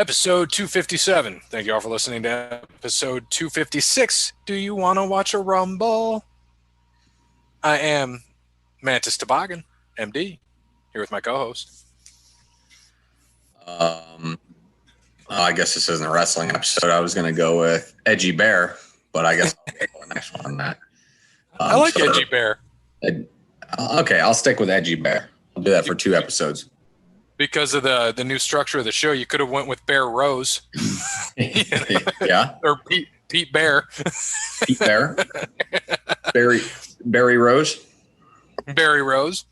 Episode 257. Thank you all for listening to episode 256. Do you want to watch a rumble? I am Mantis Toboggan, MD, here with my co-host. I guess this isn't a wrestling episode. I was going to go with Edgy Bear, but I guess I'll go with the next one on that. I like Edgy Bear. Okay, I'll stick with Edgy Bear. I'll do that for 2 episodes. Because of the new structure of the show, you could have went with Bear Rose. Yeah. Or Pete Bear. Pete Bear. Barry Rose. Barry Rose.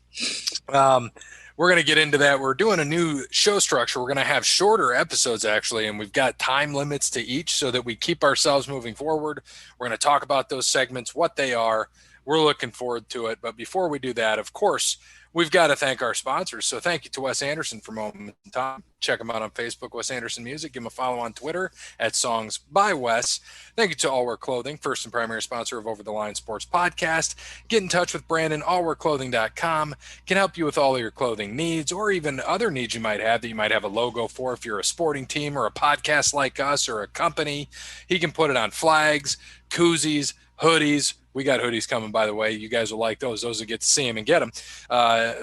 We're going to get into that. We're doing a new show structure. We're going to have shorter episodes, actually, and we've got time limits to each so that we keep ourselves moving forward. We're going to talk about those segments, what they are. We're looking forward to it. But before we do that, of course, we've got to thank our sponsors. So thank you to Wes Anderson for Moment in Time. Check him out on Facebook, Wes Anderson Music. Give him a follow on Twitter at Songs by Wes. Thank you to All Wear Clothing, first and primary sponsor of Over the Line Sports Podcast. Get in touch with Brandon, allwearclothing.com. Can help you with all of your clothing needs or even other needs you might have that you might have a logo for if you're a sporting team or a podcast like us or a company. He can put it on flags, koozies, hoodies. We got hoodies coming, by the way. You guys will like those. Those will get to see them and get them.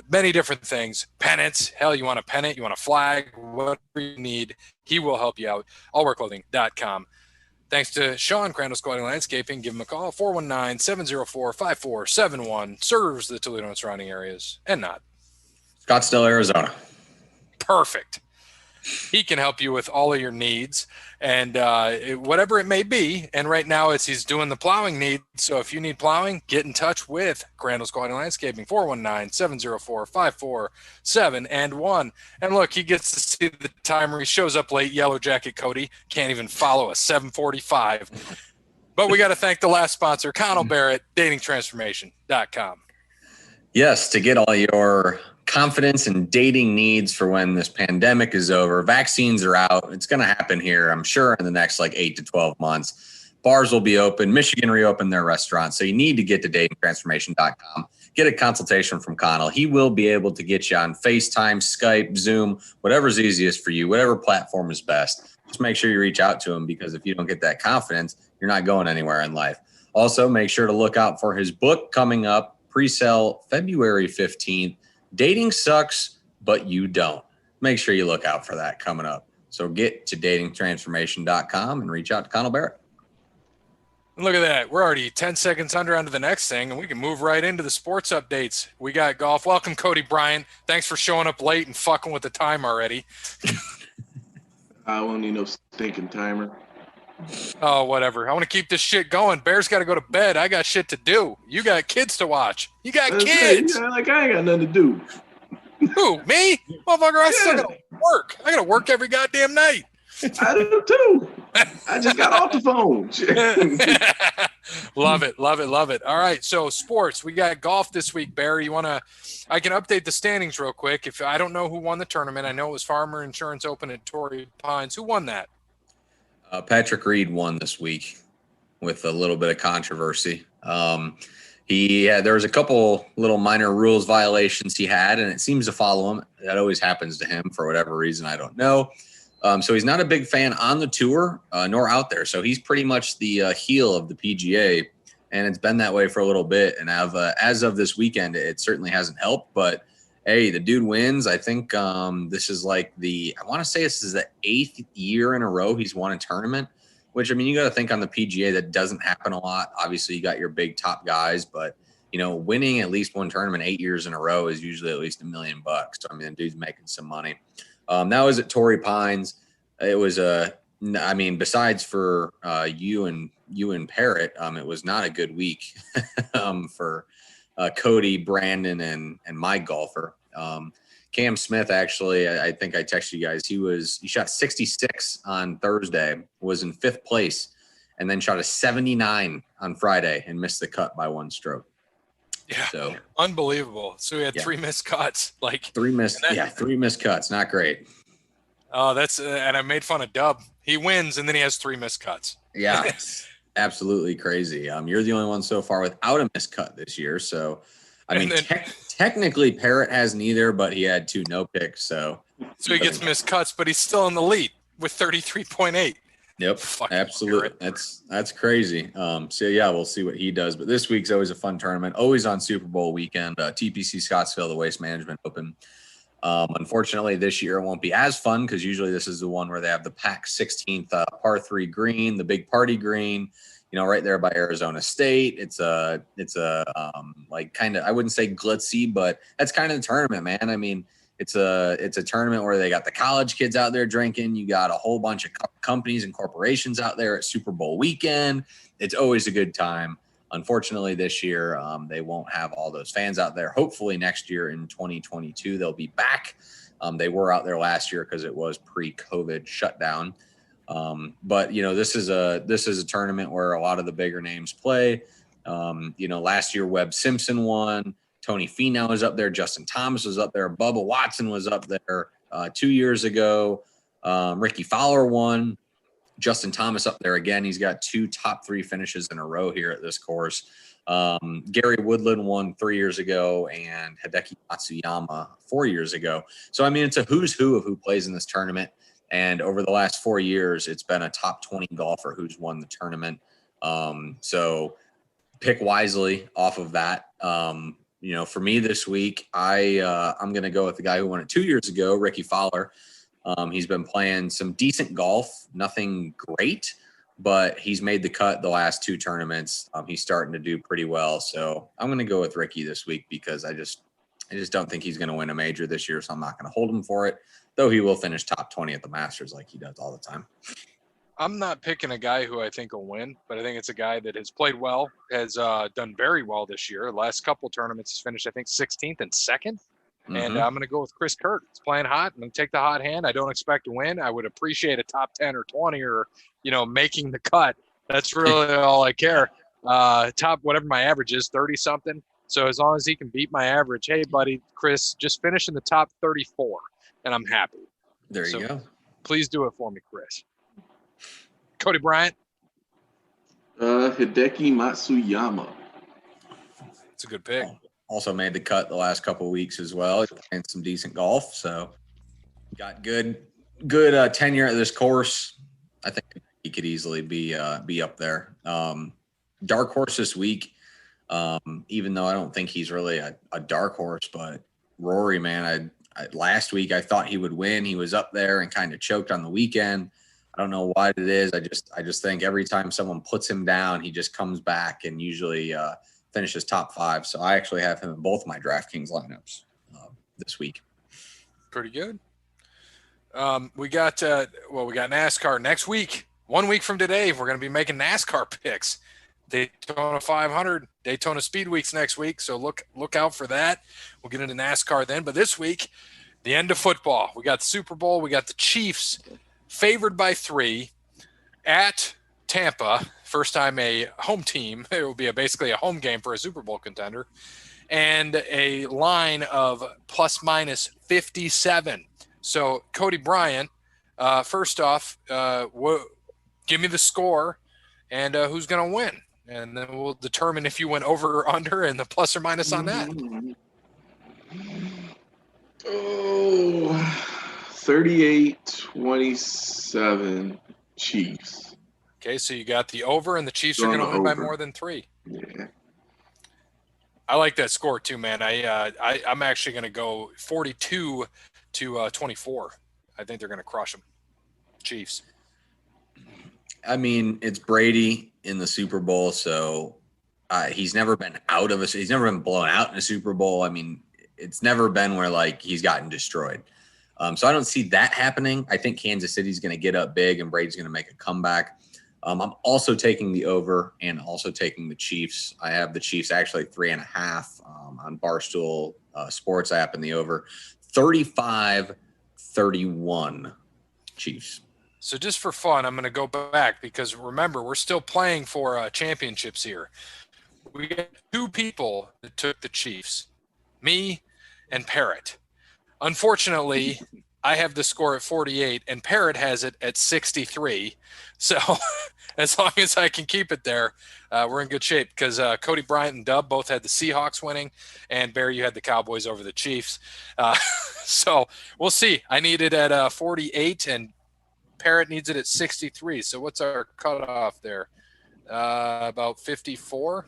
Many different things. Pennants. Hell, you want a pennant? You want a flag? Whatever you need, he will help you out. Allwearclothing.com. Thanks to Sean, Crandall Squatting Landscaping. Give him a call. 419-704-5471. Serves the Toledo and surrounding areas and not. Scottsdale, Arizona. Perfect. He can help you with all of your needs and whatever it may be. And right now he's doing the plowing need. So if you need plowing, get in touch with Crandall Squatting Landscaping, 419-704-547-1. And look, he gets to see the timer. He shows up late, Yellow Jacket Kode. Can't even follow a 7:45. But we got to thank the last sponsor, Connell Barrett, datingtransformation.com. Yes, to get all your confidence and dating needs for when this pandemic is over. Vaccines are out. It's going to happen here, I'm sure, in the next 8 to 12 months. Bars will be open. Michigan reopened their restaurants. So you need to get to datingtransformation.com. Get a consultation from Connell. He will be able to get you on FaceTime, Skype, Zoom, whatever's easiest for you, whatever platform is best. Just make sure you reach out to him, because if you don't get that confidence, you're not going anywhere in life. Also, make sure to look out for his book coming up, pre-sale February 15th. Dating sucks, but you don't. Make sure you look out for that coming up. So get to datingtransformation.com and reach out to Connell Barrett. Look at that. We're already 10 seconds onto the next thing, and we can move right into the sports updates. We got golf. Welcome, Cody Bryant. Thanks for showing up late and fucking with the time already. I won't need no stinking timer. Oh, whatever. I want to keep this shit going. Bear's got to go to bed. I got shit to do. You got kids to watch. You got kids. I ain't got nothing to do. Who, me? Motherfucker, I still got to work. I got to work every goddamn night. I do too. I just got off the phone. Love it. All right, so sports. We got golf this week, Bear. I can update the standings real quick. If I don't know who won the tournament, I know it was Farmer Insurance Open at Torrey Pines. Who won that? Patrick Reed won this week with a little bit of controversy. There was a couple little minor rules violations he had, and it seems to follow him. That always happens to him for whatever reason. I don't know. So he's not a big fan on the tour, nor out there. So he's pretty much the heel of the PGA, and it's been that way for a little bit. And as of this weekend, it certainly hasn't helped, but hey, the dude wins. I think this is I want to say this is the 8th year in a row he's won a tournament, which, I mean, you got to think on the PGA that doesn't happen a lot. Obviously, you got your big top guys, but, winning at least one tournament 8 years in a row is usually at least $1 million. So, I mean, the dude's making some money. That was at Torrey Pines. It was besides for you and Parrott, it was not a good week for Cody, Brandon, and my golfer. Cam Smith, actually, I think I texted you guys. He shot 66 on Thursday, was in 5th place, and then shot a 79 on Friday and missed the cut by 1 stroke. Yeah, so unbelievable. So he had 3 missed cuts. 3 missed cuts. Not great. Oh, and I made fun of Dub. He wins, and then he has 3 missed cuts. Yeah. Absolutely crazy. You're the only one so far without a miscut this year. So, I mean, technically Parrott has neither, but he had 2 no picks. So he gets missed cuts, but he's still in the lead. with 33.8. Yep, Fucking absolutely. Garrett. That's crazy. So yeah, we'll see what he does. But this week's always a fun tournament, always on Super Bowl weekend. TPC Scottsdale, the Waste Management Open. Unfortunately, this year it won't be as fun because usually this is the one where they have the pack 16th par 3 green, the big party green, right there by Arizona State. It's a like kind of, I wouldn't say glitzy, but that's kind of the tournament, man. I mean, it's a tournament where they got the college kids out there drinking. You got a whole bunch of companies and corporations out there at Super Bowl weekend. It's always a good time. Unfortunately, this year, they won't have all those fans out there. Hopefully next year in 2022, they'll be back. They were out there last year because it was pre-COVID shutdown. But this is a tournament where a lot of the bigger names play. Last year Webb Simpson won. Tony Finau was up there. Justin Thomas was up there. Bubba Watson was up there 2 years ago. Ricky Fowler won. Justin Thomas up there again. He's got 2 top 3 finishes in a row here at this course. Gary Woodland won 3 years ago and Hideki Matsuyama 4 years ago. So, I mean, it's a who's who of who plays in this tournament. And over the last 4 years, it's been a top 20 golfer who's won the tournament. So pick wisely off of that. For me this week, I'm going to go with the guy who won it 2 years ago, Ricky Fowler. He's been playing some decent golf, nothing great, but he's made the cut the last 2 tournaments. He's starting to do pretty well. So I'm going to go with Ricky this week because I just don't think he's going to win a major this year. So I'm not going to hold him for it, though he will finish top 20 at the Masters like he does all the time. I'm not picking a guy who I think will win, but I think it's a guy that has played well, has done very well this year. The last couple tournaments, he's finished, I think, 16th and 2nd. Mm-hmm. And I'm going to go with Chris Kirk. He's playing hot. I'm going to take the hot hand. I don't expect to win. I would appreciate a top 10 or 20 or, making the cut. That's really all I care. Top, whatever my average is, 30-something. So as long as he can beat my average, hey, buddy, Chris, just finish in the top 34, and I'm happy. There you go. Please do it for me, Chris. Kode Bryant. Hideki Matsuyama. It's a good pick. Also made the cut the last couple of weeks as well. He's playing some decent golf, so got good tenure at this course. I think he could easily be up there. Dark horse this week, even though I don't think he's really a dark horse, but Rory, man, last week I thought he would win. He was up there and kind of choked on the weekend. I don't know what it is. I just think every time someone puts him down, he just comes back and usually finishes top 5. So I actually have him in both my DraftKings lineups this week. Pretty good. We got NASCAR next week. 1 week from today, we're going to be making NASCAR picks. Daytona 500, Daytona Speed Weeks next week. So look out for that. We'll get into NASCAR then. But this week, the end of football. We got the Super Bowl. We got the Chiefs favored by 3 at Tampa. First time a home team. It will be basically a home game for a Super Bowl contender. And a line of plus minus 57. So, Kode Bryant, first off, give me the score and who's going to win. And then we'll determine if you went over or under and the plus or minus on that. 38-27 Chiefs. Okay, so you got the over, and the Chiefs are going to win by more than 3. Yeah. I like that score too, man. I'm actually going to go 42 to 24. I think they're going to crush them. Chiefs. I mean, it's Brady in the Super Bowl, so he's never been he's never been blown out in a Super Bowl. I mean, it's never been where like he's gotten destroyed. So I don't see that happening. I think Kansas City's going to get up big and Brady's going to make a comeback. I'm also taking the over and also taking the Chiefs. I have the Chiefs actually 3.5 on Barstool Sports app in the over. 35-31 Chiefs. So just for fun, I'm going to go back because remember, we're still playing for championships here. We got 2 people that took the Chiefs, me and Parrot. Unfortunately, I have the score at 48 and Parrot has it at 63. So as long as I can keep it there, we're in good shape because Kode Bryant and Dub both had the Seahawks winning and Barry, you had the Cowboys over the Chiefs. So we'll see. I need it at 48 and Parrott needs it at 63. So what's our cutoff there? About 54?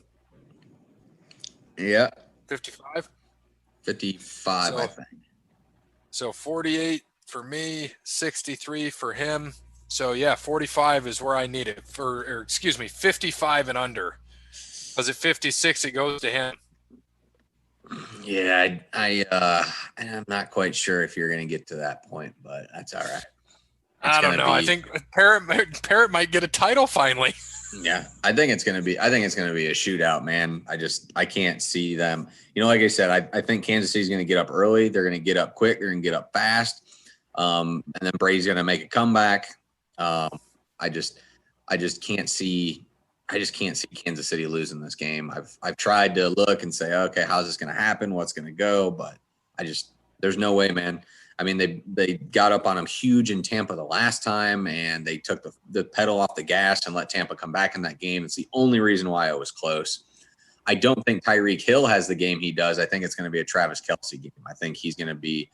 Yeah. 55? 55, I think. So 48 for me, 63 for him. So yeah, 45 is where I need it 55 and under. Because at 56, it goes to him. Yeah, I'm not quite sure if you're going to get to that point, but that's all right. I don't know. I think Parrott might get a title finally. Yeah, I think it's going to be a shootout, man. I can't see them. Like I said, I think Kansas City's going to get up early. They're going to get up quick. They're going to get up fast. And then Brady's going to make a comeback. I just can't see Kansas City losing this game. I've tried to look and say, okay, how's this going to happen? What's going to go? But there's no way, man. I mean, they got up on them huge in Tampa the last time, and they took the pedal off the gas and let Tampa come back in that game. It's the only reason why it was close. I don't think Tyreek Hill has the game he does. I think it's going to be a Travis Kelce game. I think he's going to be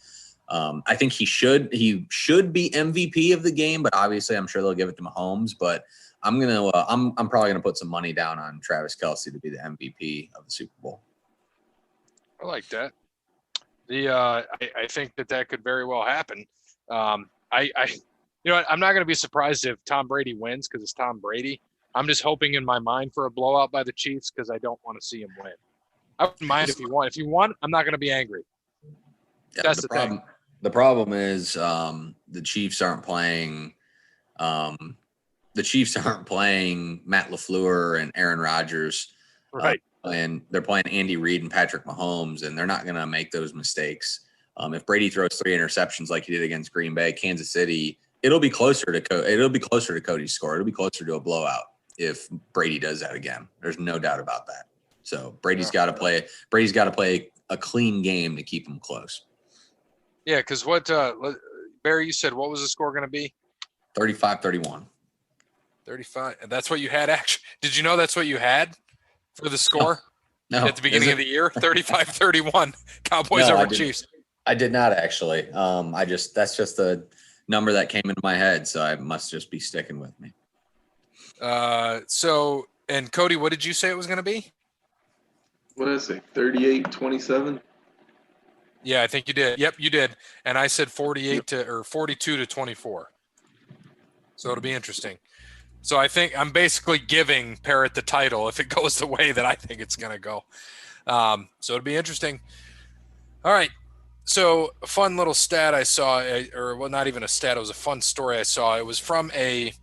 I think he should be MVP of the game, but obviously I'm sure they'll give it to Mahomes. But I'm probably gonna put some money down on Travis Kelce to be the MVP of the Super Bowl. I like that. I think that could very well happen. I'm not going to be surprised if Tom Brady wins because it's Tom Brady. I'm just hoping in my mind for a blowout by the Chiefs because I don't want to see him win. I wouldn't mind if he won. If he won, I'm not going to be angry. Yeah, that's the problem. The problem is the Chiefs aren't playing. The Chiefs aren't playing Matt LaFleur and Aaron Rodgers. Right. And they're playing Andy Reid and Patrick Mahomes, and they're not going to make those mistakes. If Brady throws 3 interceptions like he did against Green Bay, Kansas City, it'll be closer to Kode's score. It'll be closer to a blowout if Brady does that again. There's no doubt about that. So Brady's got to play a clean game to keep them close. Yeah, because what Barry, you said what was the score going to be? 35-31. 35. And that's what you had actually. Did you know that's what you had for the score? No. At the beginning of the year, 35-31, Cowboys over Chiefs. I did not actually. That's just the number that came into my head, so I must just be sticking with me. So, and Kode, what did you say it was going to be? What did I say? 38-27? Yeah, I think you did. Yep, you did. And I said 42-24. So it'll be interesting. So I think I'm basically giving Parrott the title if it goes the way that I think it's going to go. So it'll be interesting. All right. So a fun little stat I saw, not even a stat, it was a fun story I saw. It was from a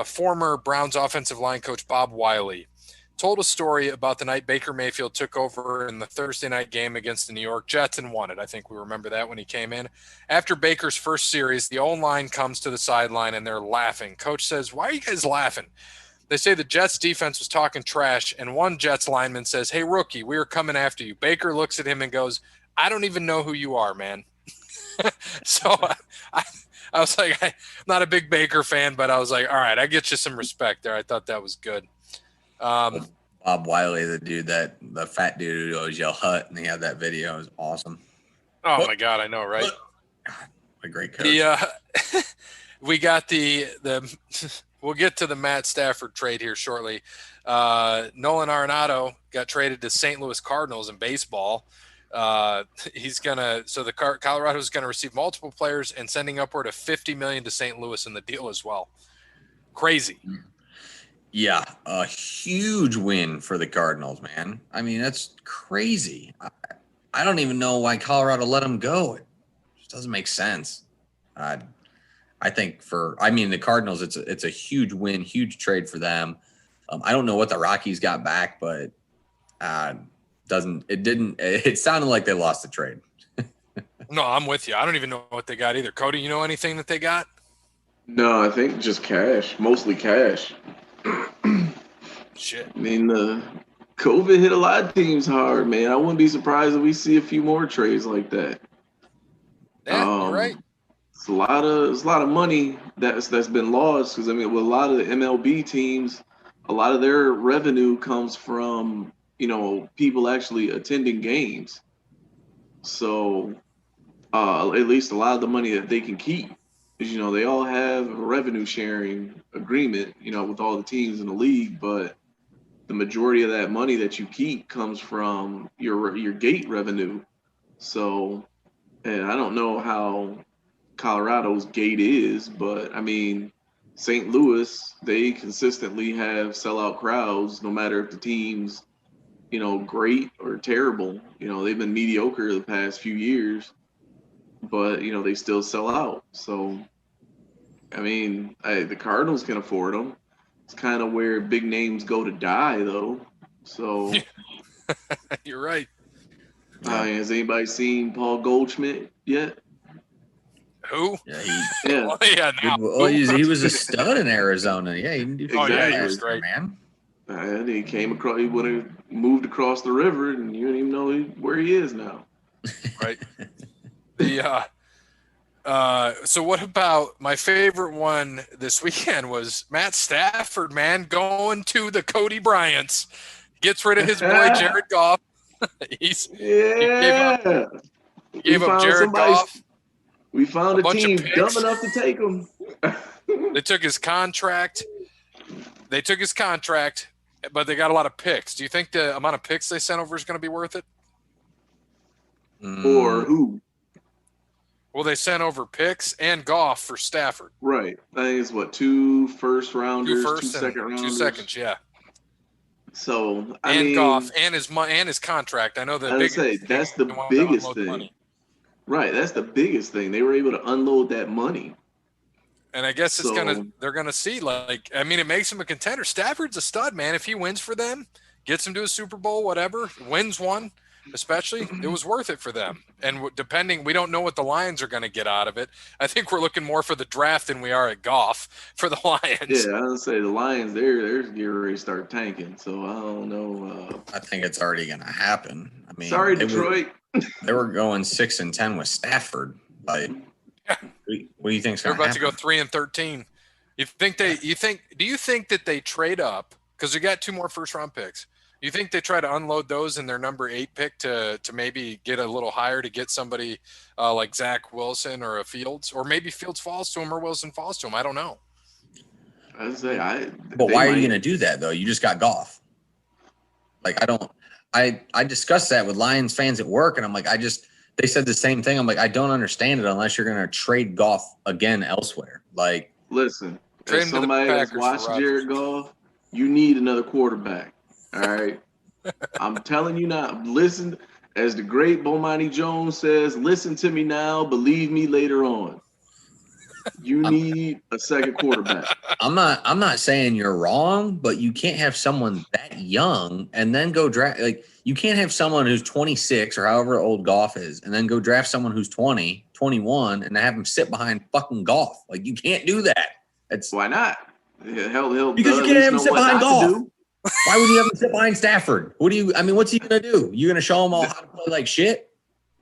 former Browns offensive line coach, Bob Wiley. Told a story about the night Baker Mayfield took over in the Thursday night game against the New York Jets and won it. I think we remember that when he came in. After Baker's first series, the O-line comes to the sideline and they're laughing. Coach says, "Why are you guys laughing?" They say the Jets defense was talking trash, and one Jets lineman says, "Hey, rookie, we were coming after you." Baker looks at him and goes, "I don't even know who you are, man." So I was like, I'm not a big Baker fan, but I was like, all right, I get you some respect there. I thought that was good. Bob Wiley, the fat dude who always yell "Hut," and he had that video. It was awesome. Oh my God, I know, right? God, a great coach. We got we'll get to the Matt Stafford trade here shortly. Nolan Arenado got traded to St. Louis Cardinals in baseball. The Colorado's going to receive multiple players and sending upward of $50 million to St. Louis in the deal as well. Crazy. Yeah, a huge win for the Cardinals, man. I mean, that's crazy. I don't even know why Colorado let him go. It just doesn't make sense. I think the Cardinals, it's a huge win, huge trade for them. I don't know what the Rockies got back, but it sounded like they lost the trade. No, I'm with you. I don't even know what they got either. Kode, you know anything that they got? No, I think just cash, mostly cash. Shit. I mean, COVID hit a lot of teams hard, man. I wouldn't be surprised if we see a few more trades like that. Yeah, you're right. It's a lot of money that's been lost because with a lot of the MLB teams, a lot of their revenue comes from people actually attending games. So at least a lot of the money that they can keep is, they all have a revenue sharing agreement, with all the teams in the league, but the majority of that money that you keep comes from your gate revenue. So, and I don't know how Colorado's gate is, but I mean, St. Louis, they consistently have sellout crowds, no matter if the team's, great or terrible. They've been mediocre the past few years, but they still sell out. So, I mean, the Cardinals can afford them. It's kind of where big names go to die, though. So, You're right. has anybody seen Paul Goldschmidt yet? Who? Yeah. Oh, yeah, now. Well, he was a stud in Arizona. Yeah, he didn't do Exactly. He was great, man. He came across. He would have moved across the river, and you don't even know where he is now. Right. So what about my favorite one this weekend was Matt Stafford, man, going to the Kode Bryants. Gets rid of his boy Jared Goff. He gave up Jared Goff. We found a team dumb enough to take him. They took his contract. But they got a lot of picks. Do you think the amount of picks they sent over is going to be worth it? Or who? Well, they sent over picks and Goff for Stafford. Right. I think it's 2 first rounders, 2 second rounders. 2 seconds, yeah. So I mean, Goff and his contract. I know that. That's the biggest thing. Money. Right, that's the biggest thing. They were able to unload that money. And I guess they're gonna see, it makes him a contender. Stafford's a stud, man. If he wins for them, gets him to a Super Bowl, whatever, wins one, especially, it was worth it for them. And we don't know what the Lions are going to get out of it. I think we're looking more for the draft than we are at Goff for the Lions. Yeah, I would say the Lions, they're getting ready to start tanking. So I don't know. I think it's already going to happen. I mean, sorry, Detroit. They were going 6-10 with Stafford. Like, what do you think? They're about to go 3-13. Do you think that they trade up because we got 2 more first round picks? You think they try to unload those in their number 8 pick to maybe get a little higher to get somebody like Zach Wilson or a Fields, or maybe Fields falls to him or Wilson falls to him? I don't know. But why are you going to do that though? You just got Goff. Like, I discussed that with Lions fans at work, and I'm like, they said the same thing. I'm like, I don't understand it unless you're going to trade Goff again elsewhere. Like, listen, as somebody that's watched Jared Goff, you need another quarterback. All right. I'm telling you now, listen, as the great Bomani Jones says, listen to me now, believe me later on. You need a second quarterback. I'm not saying you're wrong, but you can't have someone that young and then go draft. Like, you can't have someone who's 26 or however old Goff is and then go draft someone who's 20, 21 and have him sit behind fucking Goff. Like, you can't do that. Why not? Hell, because you can't have him sit behind Goff. Why would you have him sit behind Stafford? What's he going to do? You going to show him all how to play like shit?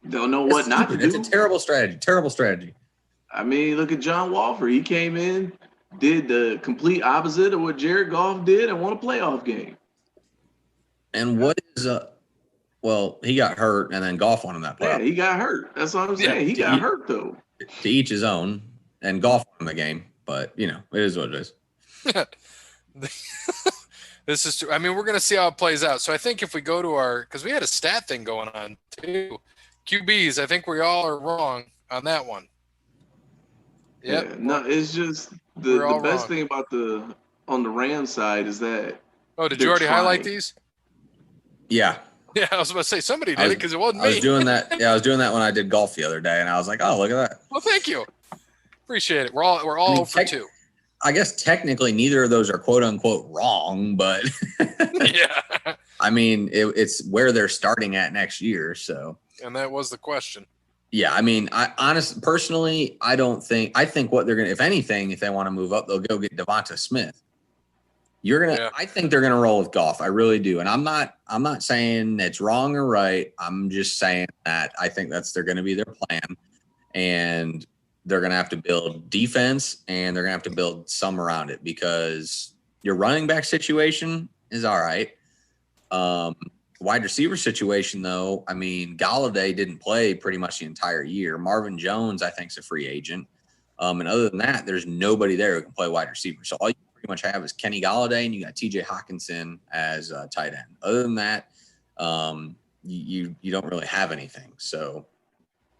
Don't know what not to do. It's a terrible strategy. I mean, look at John Walford. He came in, did the complete opposite of what Jared Goff did, and won a playoff game. And what is he got hurt, and then Goff won in that playoff. Yeah, he got hurt. That's what I'm saying. He got hurt, though. To each his own, and Goff won the game. But, it is what it is. This is true. I mean, we're going to see how it plays out. So I think if we go to because we had a stat thing going on, too. QBs, I think we all are wrong on that one. Yep. Yeah, no, it's just the best thing about on the Rams side is that. Oh, did you already highlight these? Yeah. Yeah, I was about to say somebody did it because it wasn't me. I was doing that. Yeah, I was doing that when I did golf the other day, and I was like, "Oh, look at that!" Well, thank you. Appreciate it. We're all for 2. I guess technically neither of those are quote unquote wrong, but yeah. I mean, it's where they're starting at next year, so. And that was the question. Yeah, I mean, I think what they're gonna, if anything, if they want to move up, they'll go get Devonta Smith. I think they're gonna roll with Goff. I really do, and I'm not saying it's wrong or right. I'm just saying that I think they're gonna be their plan, and they're gonna have to build defense, and they're gonna have to build some around it because your running back situation is all right. Wide receiver situation, though, I mean, Galladay didn't play pretty much the entire year. Marvin Jones, I think, is a free agent. And other than that, there's nobody there who can play wide receiver. So all you pretty much have is Kenny Golladay, and you got T.J. Hawkinson as a tight end. Other than that, you don't really have anything. So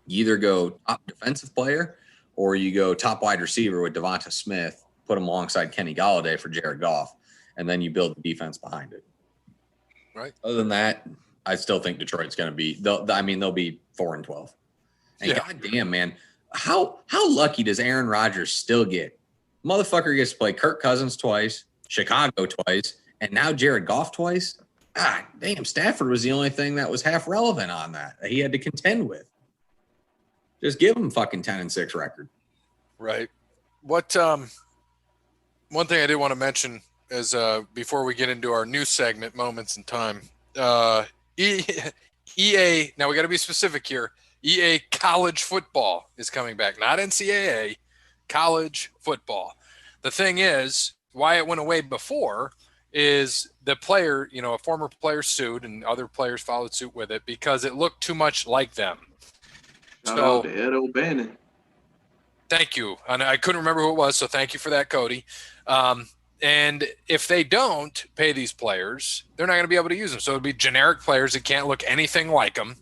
you either go top defensive player or you go top wide receiver with Devonta Smith, put him alongside Kenny Golladay for Jared Goff, and then you build the defense behind it. Right. Other than that, I still think Detroit's going to be. They'll be 4-12. And goddamn, man, how lucky does Aaron Rodgers still get? Motherfucker gets to play Kirk Cousins twice, Chicago twice, and now Jared Goff twice. Ah, damn, Stafford was the only thing that was half relevant on that he had to contend with. Just give him fucking 10-6 record. Right. What one thing I did want to mention is before we get into our new segment, Moments in Time, EA, now we got to be specific here. EA college football is coming back, not NCAA, college football. The thing is, why it went away before is the player, a former player sued and other players followed suit with it because it looked too much like them. Shout out to Ed O'Bannon. Thank you. And I couldn't remember who it was, so thank you for that, Kode. And if they don't pay these players, they're not going to be able to use them. So it'll be generic players that can't look anything like them.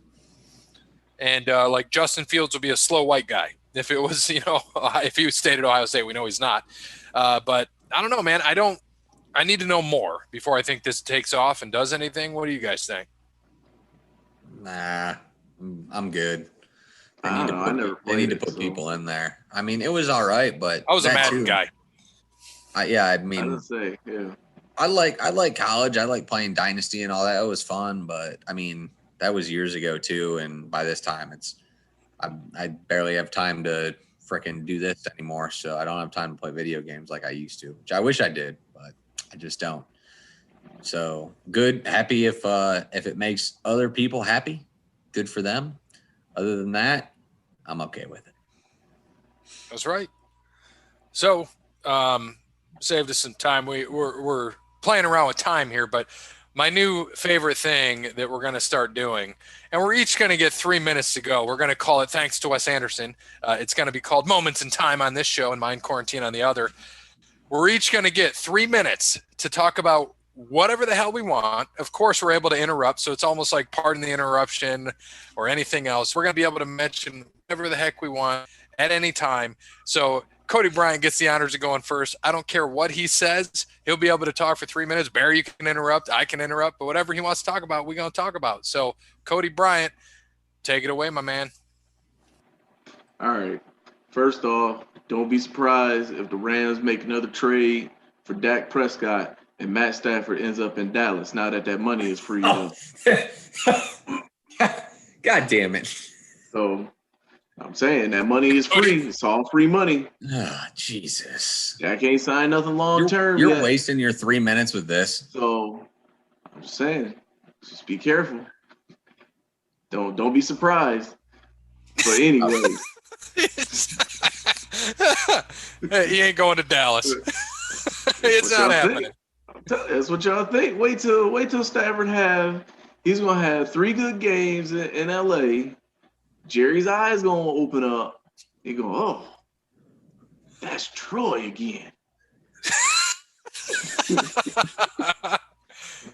And like Justin Fields will be a slow white guy. If it was, if he stayed at Ohio State, we know he's not. But I don't know, man. I need to know more before I think this takes off and does anything. What do you guys think? Nah, I'm good. I They need to put people in there. I mean, it was all right, but I was a Madden guy. I like college. I like playing Dynasty and all that. It was fun, but I mean, that was years ago too. And by this time, I barely have time to frickin' do this anymore. So I don't have time to play video games like I used to, which I wish I did, but I just don't. So good, happy if it makes other people happy, good for them. Other than that, I'm okay with it. That's right. So, saved us some time. We're playing around with time here, but my new favorite thing that we're going to start doing, and we're each going to get 3 minutes to go. We're going to call it, thanks to Wes Anderson, it's going to be called Moments in Time on this show and Mind Quarantine on the other. We're each going to get 3 minutes to talk about whatever the hell we want. Of course, we're able to interrupt, so it's almost like pardon the interruption or anything else. We're going to be able to mention whatever the heck we want at any time. So Kode Bryant gets the honors of going first. I don't care what he says. He'll be able to talk for 3 minutes. Barry, you can interrupt. I can interrupt. But whatever he wants to talk about, we're going to talk about. So, Kode Bryant, take it away, my man. All right. First off, don't be surprised if the Rams make another trade for Dak Prescott and Matt Stafford ends up in Dallas now that money is free. God damn it. So I'm saying that money is free. It's all free money. Oh, Jesus. Dak ain't signed nothing long term. You're wasting your 3 minutes with this. So I'm just saying, just be careful. Don't be surprised. But anyway. Hey, he ain't going to Dallas. It's not happening. That's what y'all think. Wait till Stafford he's gonna have 3 good games in LA. Jerry's eyes gonna open up. He go, oh, that's Troy again.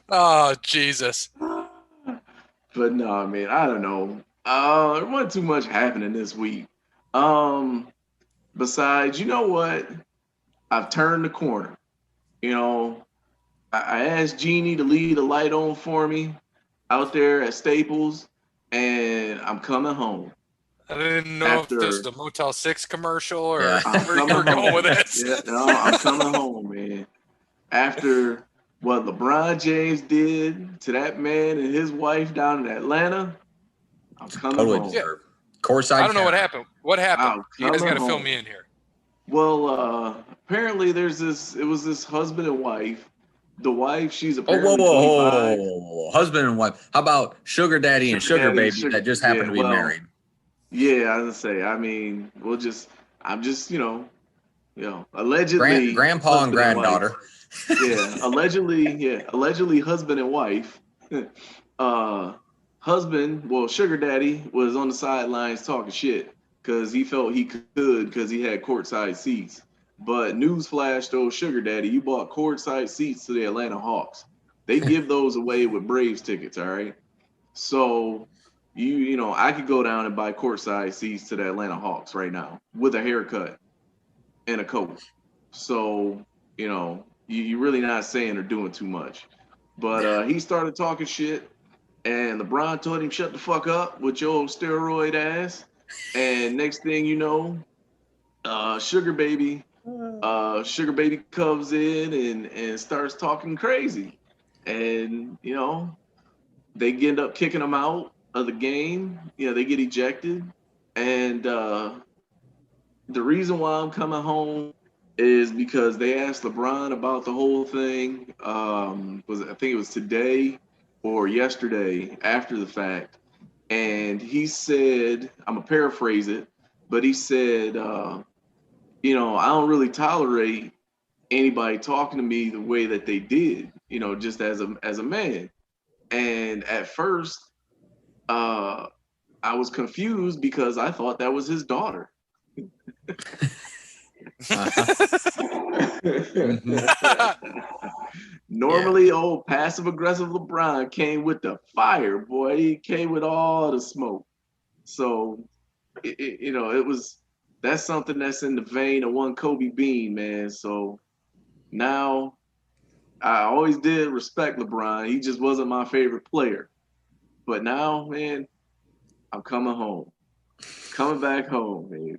Oh, Jesus. But no, man, I don't know. There wasn't too much happening this week. Besides, you know what? I've turned the corner. I asked Jeannie to leave the light on for me out there at Staples, and I'm coming home. I didn't know if this was the Motel 6 commercial or where you were going going with this. Yeah, no, I'm coming home, man. After what LeBron James did to that man and his wife down in Atlanta, I'm coming home. Yeah. Courtside. I don't know what happened. What happened? You guys got to fill home. me in here. Well, apparently it was this husband and wife. The wife, she's apparently whoa. Husband and wife. How about sugar daddy and sugar baby that just happen to be married? Yeah, I was gonna say. I mean, I'm just allegedly grandpa and granddaughter. Allegedly husband and wife. Husband, sugar daddy was on the sidelines talking shit because he felt he could because he had courtside seats. But newsflash, though, Sugar Daddy, you bought courtside seats to the Atlanta Hawks. They give those away with Braves tickets, all right? So you know, I could go down and buy courtside seats to the Atlanta Hawks right now with a haircut and a coat. So, you know, you're really not saying or doing too much. But he started talking shit, and LeBron told him, shut the fuck up with your steroid ass. And next thing you know, Sugar Baby comes in and starts talking crazy. And, you know, they end up kicking him out of the game. You know, they get ejected. And the reason why I'm coming home is because they asked LeBron about the whole thing. I think it was today or yesterday after the fact. And he said, I'm gonna paraphrase it, but he said, you know, I don't really tolerate anybody talking to me the way that they did, you know, just as a man. And at first, I was confused because I thought that was his daughter. Normally, old passive aggressive LeBron came with the fire, boy. He came with all the smoke. So, you know, that's something that's in the vein of one Kobe Bean, man. So now I always did respect LeBron. He just wasn't my favorite player. But now, man, I'm coming home. Coming back home, man.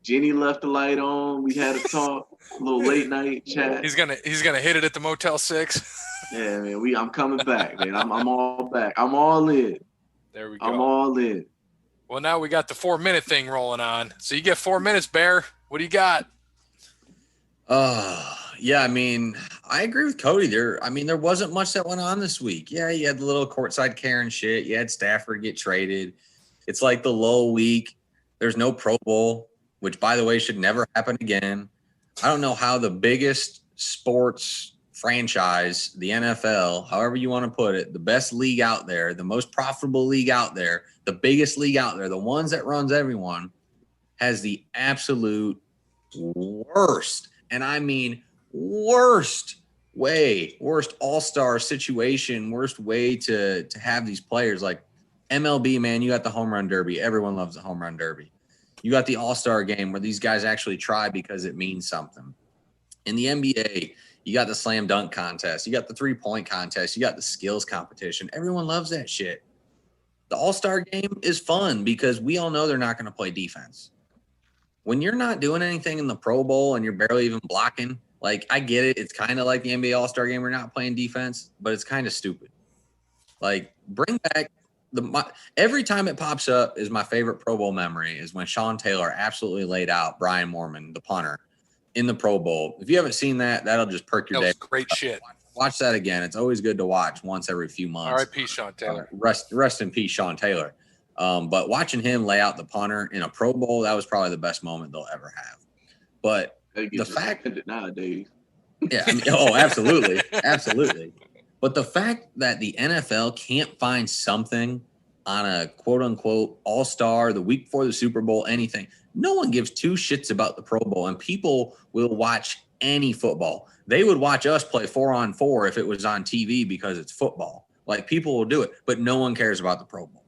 Jenny left the light on. We had a talk, a little late night chat. He's gonna hit it at the Motel 6. Yeah, man. I'm coming back, man. I'm all back. I'm all in. There we go. I'm all in. Well, now we got the 4-minute thing rolling on. So you get 4 minutes, Bear. What do you got? Yeah, I mean, I agree with Kode there. I mean, there wasn't much that went on this week. Yeah, you had the little courtside Karen shit. You had Stafford get traded. It's like the low week. There's no Pro Bowl, which, by the way, should never happen again. I don't know how the biggest sports franchise, the NFL, however you want to put it, the best league out there, the most profitable league out there, the biggest league out there, the ones that runs everyone, has the absolute worst, and I mean worst all-star situation, worst way to have these players. Like MLB, man, you got the home run derby. Everyone loves the home run derby. You got the all-star game where these guys actually try because it means something. In the NBA, you got the slam dunk contest. You got the three-point contest. You got the skills competition. Everyone loves that shit. The all-star game is fun because we all know they're not going to play defense. When you're not doing anything in the Pro Bowl and you're barely even blocking, like, I get it. It's kind of like the NBA All-Star game. We're not playing defense, but it's kind of stupid. Like, bring back every time it pops up is my favorite Pro Bowl memory is when Sean Taylor absolutely laid out Brian Moorman, the punter, in the Pro Bowl. If you haven't seen that, that'll just perk your day. That was great shit. Watch that again. It's always good to watch once every few months. R.I.P. Sean Taylor. Rest in peace, Sean Taylor. But watching him lay out the punter in a Pro Bowl, that was probably the best moment they'll ever have. But the fact that nowadays, yeah, I mean, oh, absolutely, absolutely. But the fact that the NFL can't find something on a quote unquote all-star the week before the Super Bowl, anything, no one gives two shits about the Pro Bowl, and people will watch any football. They would watch us play 4-on-4 if it was on TV because it's football. Like, people will do it, but no one cares about the Pro Bowl.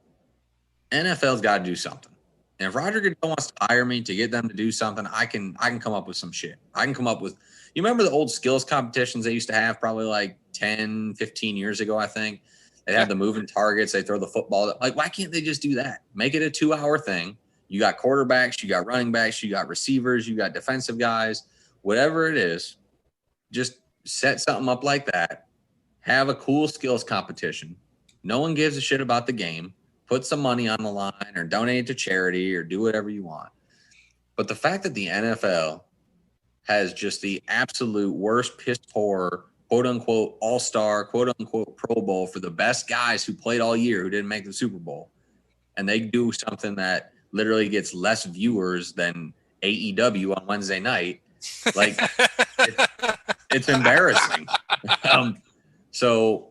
NFL's got to do something. And if Roger Goodell wants to hire me to get them to do something, I can come up with some shit. I can come up with, you remember the old skills competitions they used to have probably like 10, 15 years ago, I think? They had the moving targets. They throw the football. Like, why can't they just do that? Make it a 2-hour thing. You got quarterbacks, you got running backs, you got receivers, you got defensive guys, whatever it is. Just set something up like that. Have a cool skills competition. No one gives a shit about the game. Put some money on the line or donate it to charity or do whatever you want. But the fact that the NFL has just the absolute worst piss poor, quote unquote, all-star, quote unquote, Pro Bowl for the best guys who played all year who didn't make the Super Bowl, and they do something that literally gets less viewers than AEW on Wednesday night, like, it's embarrassing. So,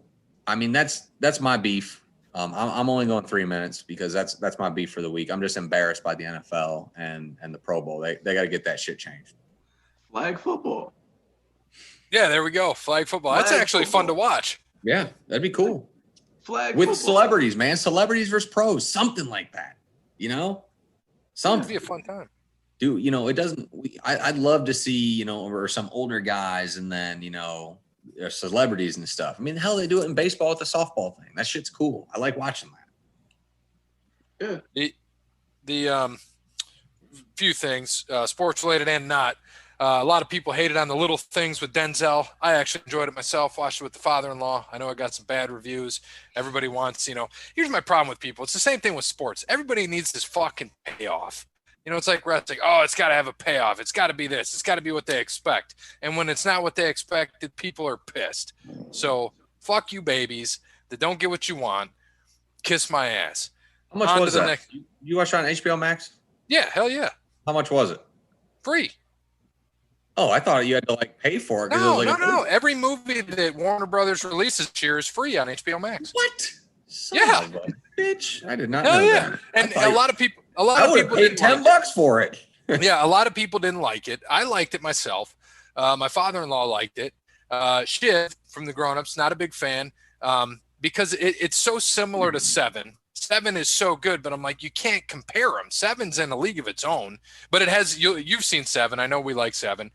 I mean, that's my beef. I'm only going 3 minutes because that's my beef for the week. I'm just embarrassed by the NFL and the Pro Bowl. They got to get that shit changed. Flag football. Yeah, there we go. Flag football. That's Flag actually football. fun to watch. Yeah, that'd be cool. Flag With football. celebrities, man. Celebrities versus pros. Something like that. You know? It'd Something. be a fun time. Dude, you know, it doesn't I'd love to see, you know, or some older guys and then, you know, celebrities and stuff. I mean, hell, they do it in baseball with the softball thing. That shit's cool. I like watching that. Yeah. The few things, sports related and not. A lot of people hated on the little things with Denzel. I actually enjoyed it myself, watched it with the father-in-law. I know I got some bad reviews. Everybody wants, you know, here's my problem with people. It's the same thing with sports. Everybody needs this fucking payoff. You know, it's like wrestling. Oh, it's got to have a payoff. It's got to be this. It's got to be what they expect. And when it's not what they expected, people are pissed. So fuck you babies that don't get what you want. Kiss my ass. How much was that? You watched it on HBO Max? Yeah, hell yeah. How much was it? Free. Oh, I thought you had to like pay for it. No. Every movie that Warner Brothers releases this year is free on HBO Max. What? Yeah. Bitch, I did not Hell know yeah. that. And a lot of people paid $10 for it. Yeah, a lot of people didn't like it. I liked it myself. My father-in-law liked it. Shiv from the Grown-Ups, not a big fan, because it's so similar to Seven. Seven is so good, but I'm like, you can't compare them. Seven's in a league of its own, but it has. You've seen Seven. I know we like Seven.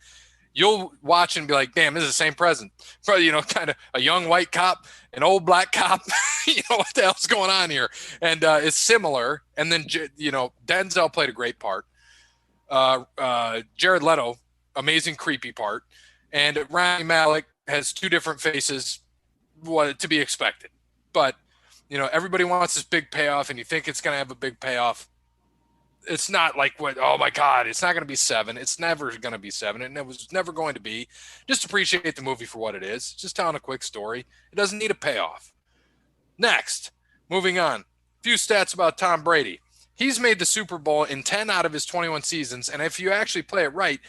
You'll watch and be like, damn, this is the same present. Probably, you know, kind of a young white cop, an old black cop. You know, what the hell's going on here? And it's similar. And then, you know, Denzel played a great part. Jared Leto, amazing creepy part. And Rami Malek has two different faces, what to be expected. But, you know, everybody wants this big payoff, and you think it's going to have a big payoff. It's not like what, oh my God, it's not going to be Seven. It's never going to be Seven. And it was never going to be. Just appreciate the movie for what it is. Just telling a quick story. It doesn't need a payoff. Next, moving on. A few stats about Tom Brady. He's made the Super Bowl in 10 out of his 21 seasons. And if you actually play it right,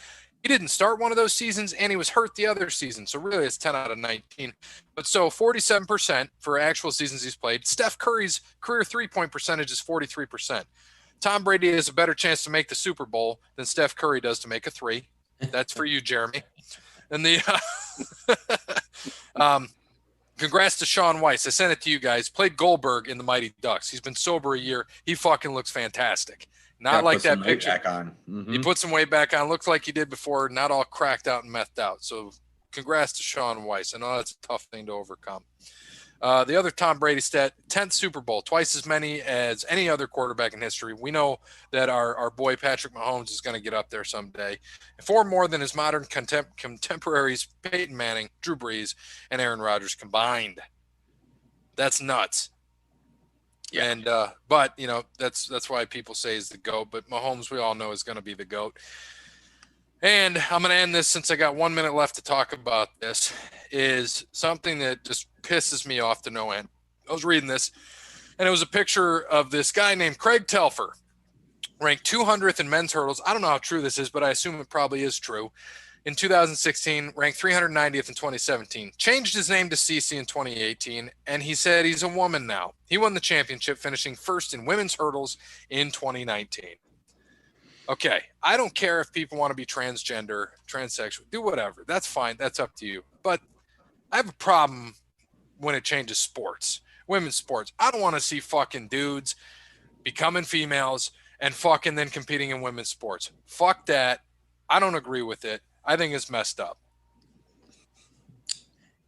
he didn't start one of those seasons and he was hurt the other season. So really it's 10 out of 19. But so 47% for actual seasons he's played. Steph Curry's career three-point percentage is 43%. Tom Brady has a better chance to make the Super Bowl than Steph Curry does to make a three. That's for you, Jeremy. And the congrats to Sean Weiss. I sent it to you guys. Played Goldberg in the Mighty Ducks. He's been sober a year. He fucking looks fantastic. Not like that picture. Back on. Mm-hmm. He put some weight back on. Looks like he did before. Not all cracked out and methed out. So congrats to Sean Weiss. I know that's a tough thing to overcome. The other Tom Brady stat, 10th Super Bowl, twice as many as any other quarterback in history. We know that our boy Patrick Mahomes is going to get up there someday. 4 more than his modern contemporaries Peyton Manning, Drew Brees, and Aaron Rodgers combined. That's nuts. Yeah. And but you know that's why people say he's the GOAT. But Mahomes, we all know, is going to be the GOAT. And I'm going to end this since I got 1 minute left to talk about this, is something that just pisses me off to no end. I was reading this, and it was a picture of this guy named Craig Telfer, ranked 200th in men's hurdles. I don't know how true this is, but I assume it probably is true. In 2016, ranked 390th in 2017. Changed his name to Cece in 2018, and he said he's a woman now. He won the championship, finishing first in women's hurdles in 2019. Okay, I don't care if people want to be transgender, transsexual, do whatever. That's fine. That's up to you. But I have a problem when it changes sports, women's sports. I don't want to see fucking dudes becoming females and fucking then competing in women's sports. Fuck that. I don't agree with it. I think it's messed up.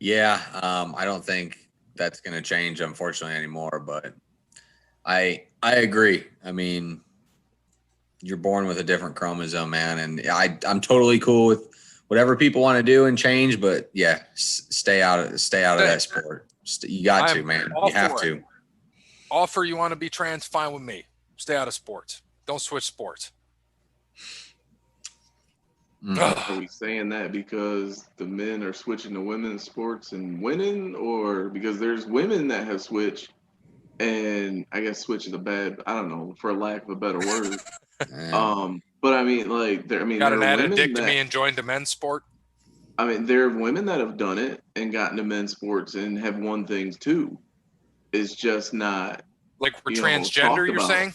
Yeah, I don't think that's going to change, unfortunately, anymore. But I agree. I mean, you're born with a different chromosome, man, and I'm totally cool with whatever people want to do and change. But yeah, stay out of that sport. You got to, man. You have to. Offer you want to be trans, fine with me. Stay out of sports. Don't switch sports. Are we saying that because the men are switching to women's sports and winning, or because there's women that have switched, and I guess switch is a bad, I don't know, for lack of a better word. But I mean, like, got an addictomy and joined a men's sport. I mean, there are women that have done it and gotten to men's sports and have won things too. is just not, Like for talked transgender, you're about. saying?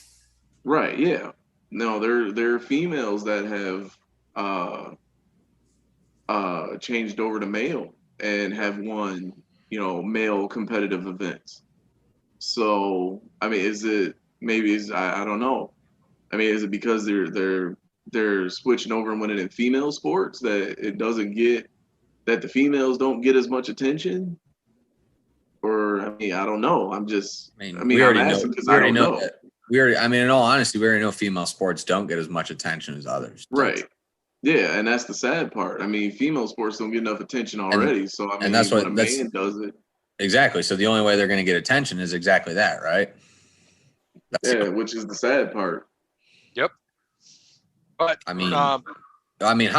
Right, yeah. No, there are females that have changed over to male and have won, male competitive events. So, I mean, is it maybe is I don't know. I mean, is it because they're switching over and winning in female sports that it doesn't get that the females don't get as much attention? Or I mean, I don't know. We I'm already know. asking because We I already don't know know. that. I mean, in all honesty, we already know female sports don't get as much attention as others. Right. Yeah, and that's the sad part. I mean, female sports don't get enough attention And already. So I and mean, that's when a that's man does it, exactly. So the only way they're going to get attention is exactly that, right? That's yeah, which is the sad part. Yep. But I mean, how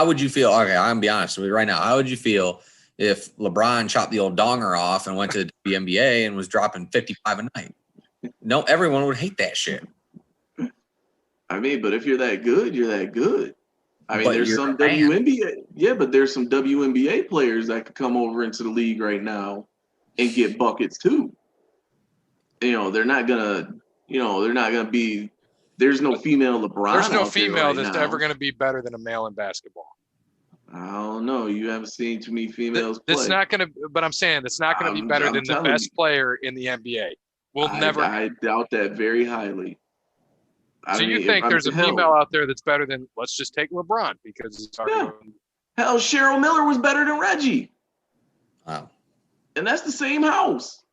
would you feel? Okay, I'm gonna be honest with you right now. How would you feel if LeBron chopped the old donger off and went to the NBA and was dropping 55 a night? No, everyone would hate that shit. I mean, but if you're that good, you're that good. I mean, But there's you're some a man. WNBA, yeah, but there's some WNBA players that could come over into the league right now and get buckets too. They're not gonna be. There's no female LeBron there's no out there female right that's now. ever going to be better than a male in basketball. I don't know. You haven't seen too many females play. That's not going to, but I'm saying that's not going to be better I'm than the telling best you. player in the NBA. I doubt that very highly. So you think there's a female out there that's better than, let's just take LeBron because it's hell, Cheryl Miller was better than Reggie. Wow. And that's the same house.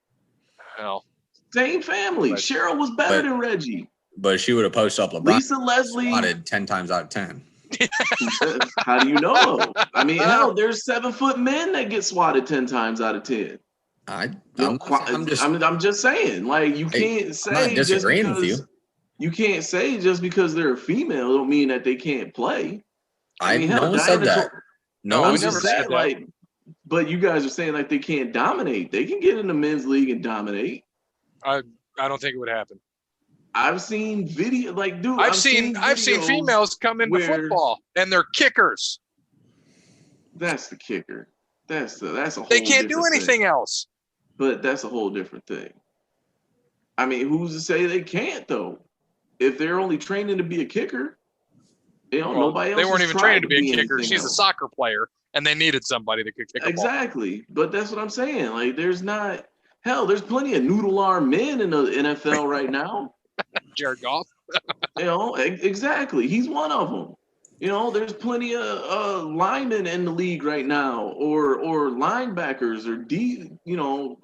Hell. Same family. Cheryl was better than Reggie. But she would have posted up LeBron. Lisa Leslie swatted 10 times out of 10. How do you know? I mean, hell, there's 7-foot men that get swatted 10 times out of 10. I'm just saying, like, you can't say I'm not disagreeing with you. You can't say just because they're a female don't mean that they can't play. No one said that. No, I we never said that. Like, but you guys are saying like they can't dominate. They can get in the men's league and dominate. I don't think it would happen. I've seen video, like, dude. I've seen females come into football and they're kickers. That's the kicker. That's a whole. They can't do anything else. But that's a whole different thing. I mean, who's to say they can't though? If they're only training to be a kicker, nobody else. They weren't even training to be a kicker. She's a soccer player, and they needed somebody that could kick a ball. Exactly. But that's what I'm saying. Like, there's plenty of noodle arm men in the NFL right now. Jared Goff. Exactly. He's one of them. There's plenty of linemen in the league right now, or linebackers,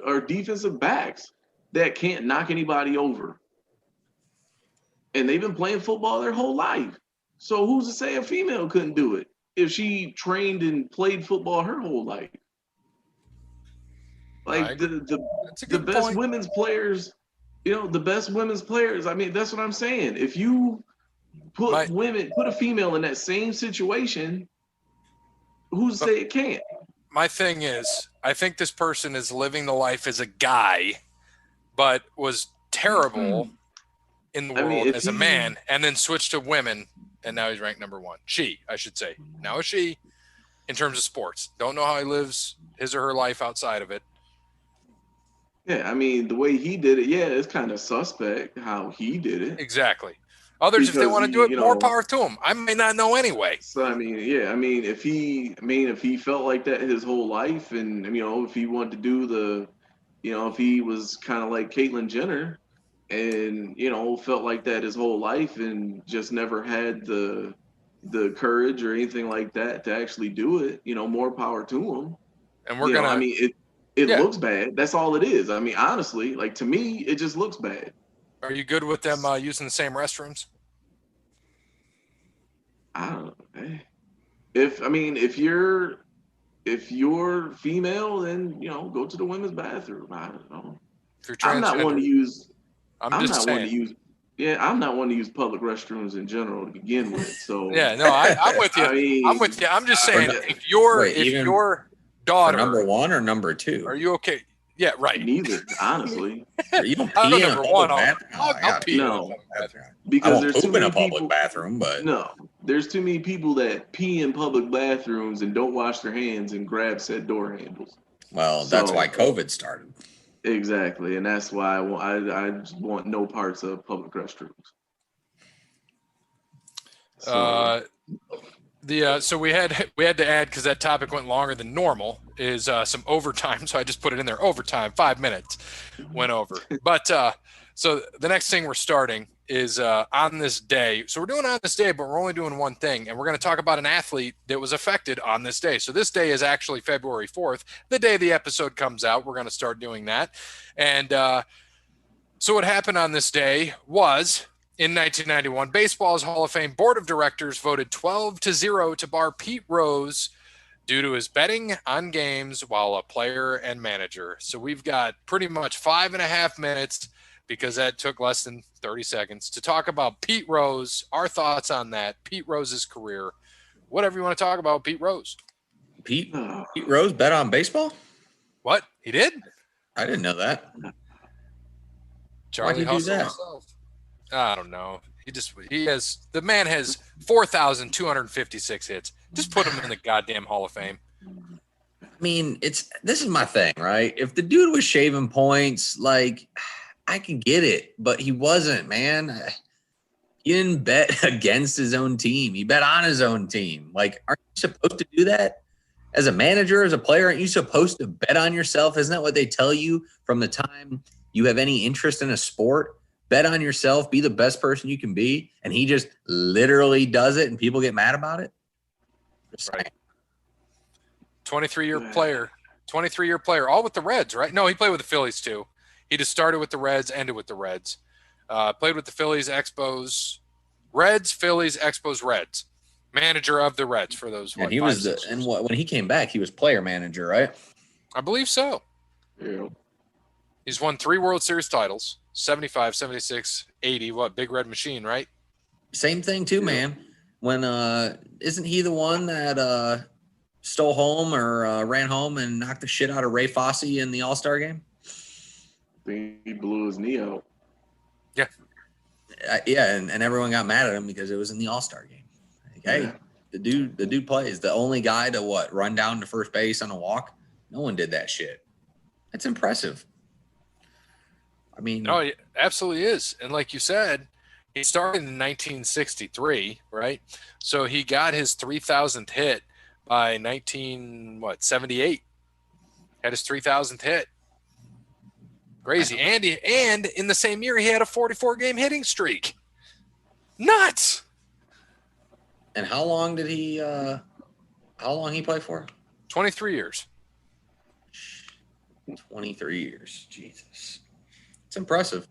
or defensive backs that can't knock anybody over. And they've been playing football their whole life. So who's to say a female couldn't do it if she trained and played football her whole life? Like the best women's players, the best women's players. I mean, that's what I'm saying. If you put a female in that same situation, who's to say it can't? My thing is, I think this person is living the life as a guy, but was terrible in the world as a man, and then switched to women, and now he's ranked number one. I should say. Now a she, in terms of sports. Don't know how he lives his or her life outside of it. Yeah, I mean, the way he did it, it's kind of suspect how he did it. Exactly. Others, if they want to do it, more power to them. I may not know anyway. So, I mean, if he felt like that his whole life, and, if he wanted to do if he was kind of like Caitlyn Jenner, and felt like that his whole life and just never had the courage or anything like that to actually do it, more power to him. And we're gonna. It looks bad. That's all it is. I mean, honestly, like, to me, it just looks bad. Are you good with them using the same restrooms? I don't know. If you're female, then go to the women's bathroom. I don't know. I'm not one to use. I'm not one to use public restrooms in general to begin with. So yeah, no, I'm with you. I'm with you. I'm just saying, if your daughter, number one or number two, are you okay? Yeah, right. Neither, honestly. You don't pee in a public bathroom. I'll pee in a public bathroom. Because there's too many public bathroom, but no, there's too many people that pee in public bathrooms and don't wash their hands and grab said door handles. Well, that's why COVID started. Exactly, and that's why I just want no parts of public restrooms. So So we had to add, because that topic went longer than normal, is some overtime. So I just put it in there. Overtime, 5 minutes went over. But so the next thing we're starting is on this day. So we're doing on this day, but we're only doing one thing, and we're going to talk about an athlete that was affected on this day. So this day is actually February 4th, the day the episode comes out. We're going to start doing that, and so what happened on this day was, in 1991, baseball's Hall of Fame Board of Directors voted 12-0 to bar Pete Rose due to his betting on games while a player and manager. So we've got pretty much 5.5 minutes, because that took less than 30 seconds, to talk about Pete Rose, our thoughts on that, Pete Rose's career, whatever you want to talk about, Pete Rose. Pete Rose bet on baseball? What? He did? I didn't know that. Charlie Why'd he do Hustle that? himself. I don't know. The man has 4,256 hits. Just put him in the goddamn Hall of Fame. I mean, this is my thing, right? If the dude was shaving points, like, I can get it, but he wasn't, man. He didn't bet against his own team. He bet on his own team. Like, aren't you supposed to do that? As a manager, as a player, aren't you supposed to bet on yourself? Isn't that what they tell you from the time you have any interest in a sport? Bet on yourself, be the best person you can be. And he just literally does it, and people get mad about it. Right. 23-year player, all with the Reds, right? No, he played with the Phillies too. He just started with the Reds, ended with the Reds. Played with the Phillies, Expos, Reds, Phillies, Expos, Reds. Manager of the Reds for those. And he was when he came back, he was player manager, right? I believe so. yeah. He's won 3 World Series titles, 75, 76, 80. What, Big Red Machine, right? Same thing too, man. When isn't he the one that stole home or ran home and knocked the shit out of Ray Fosse in the All-Star game? I think he blew his knee out. Yeah. And everyone got mad at him because it was in the All-Star game. Like, hey, the dude plays. The only guy to run down to first base on a walk? No one did that shit. That's impressive. I mean, no, it absolutely is. And like you said, he started in 1963, right? So he got his 3,000th hit by 78. Had his 3,000th hit. Crazy. And in the same year, he had a 44-game hitting streak. Nuts. And how long did he play for? 23 years. 23 years. Jesus. It's impressive.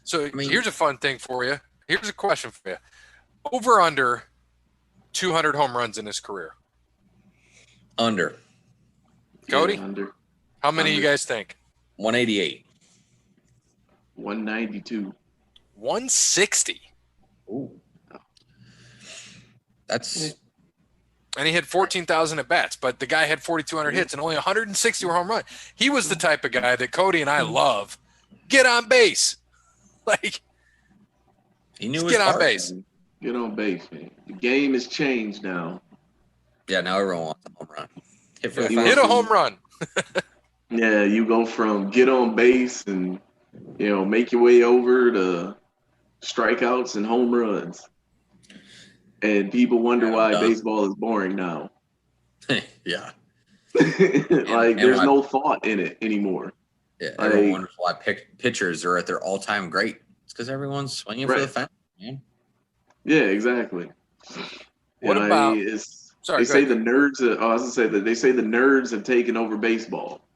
So here's a fun thing for you. Here's a question for you. Over under 200 home runs in his career. Under. Kode? Yeah, under. How many you guys think? 188. 192. 160. Ooh. That's. And he had 14,000 at bats, but the guy had 4,200 hits and only 160 were home run. He was the type of guy that Kode and I love. Get on base. Like, He knew get on base. Get on base, man. The game has changed now. Yeah, now everyone wants a home run. Hit a home run. Yeah, you go from get on base and, make your way over to strikeouts and home runs. And people wonder why baseball is boring now. Yeah. There's no thought in it anymore. Yeah, everyone wonders why pitchers are at their all-time great. It's because everyone's swinging for the fence, man. Yeah, exactly. What about? Sorry, they say the nerds. I was gonna say that they say the nerds have taken over baseball.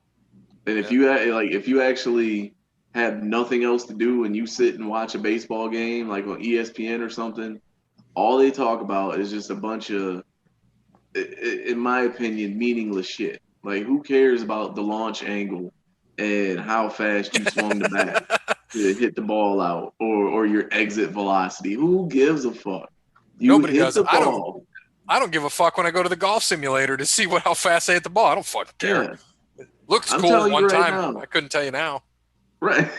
And if you actually have nothing else to do and you sit and watch a baseball game like on ESPN or something, all they talk about is just a bunch of, in my opinion, meaningless shit. Like, who cares about the launch angle and how fast you swung the bat to hit the ball out, or your exit velocity? Who gives a fuck? Nobody does. I don't give a fuck when I go to the golf simulator to see how fast I hit the ball. I don't fucking care. Yeah. Looks cool one time. Now. I couldn't tell you now. Right.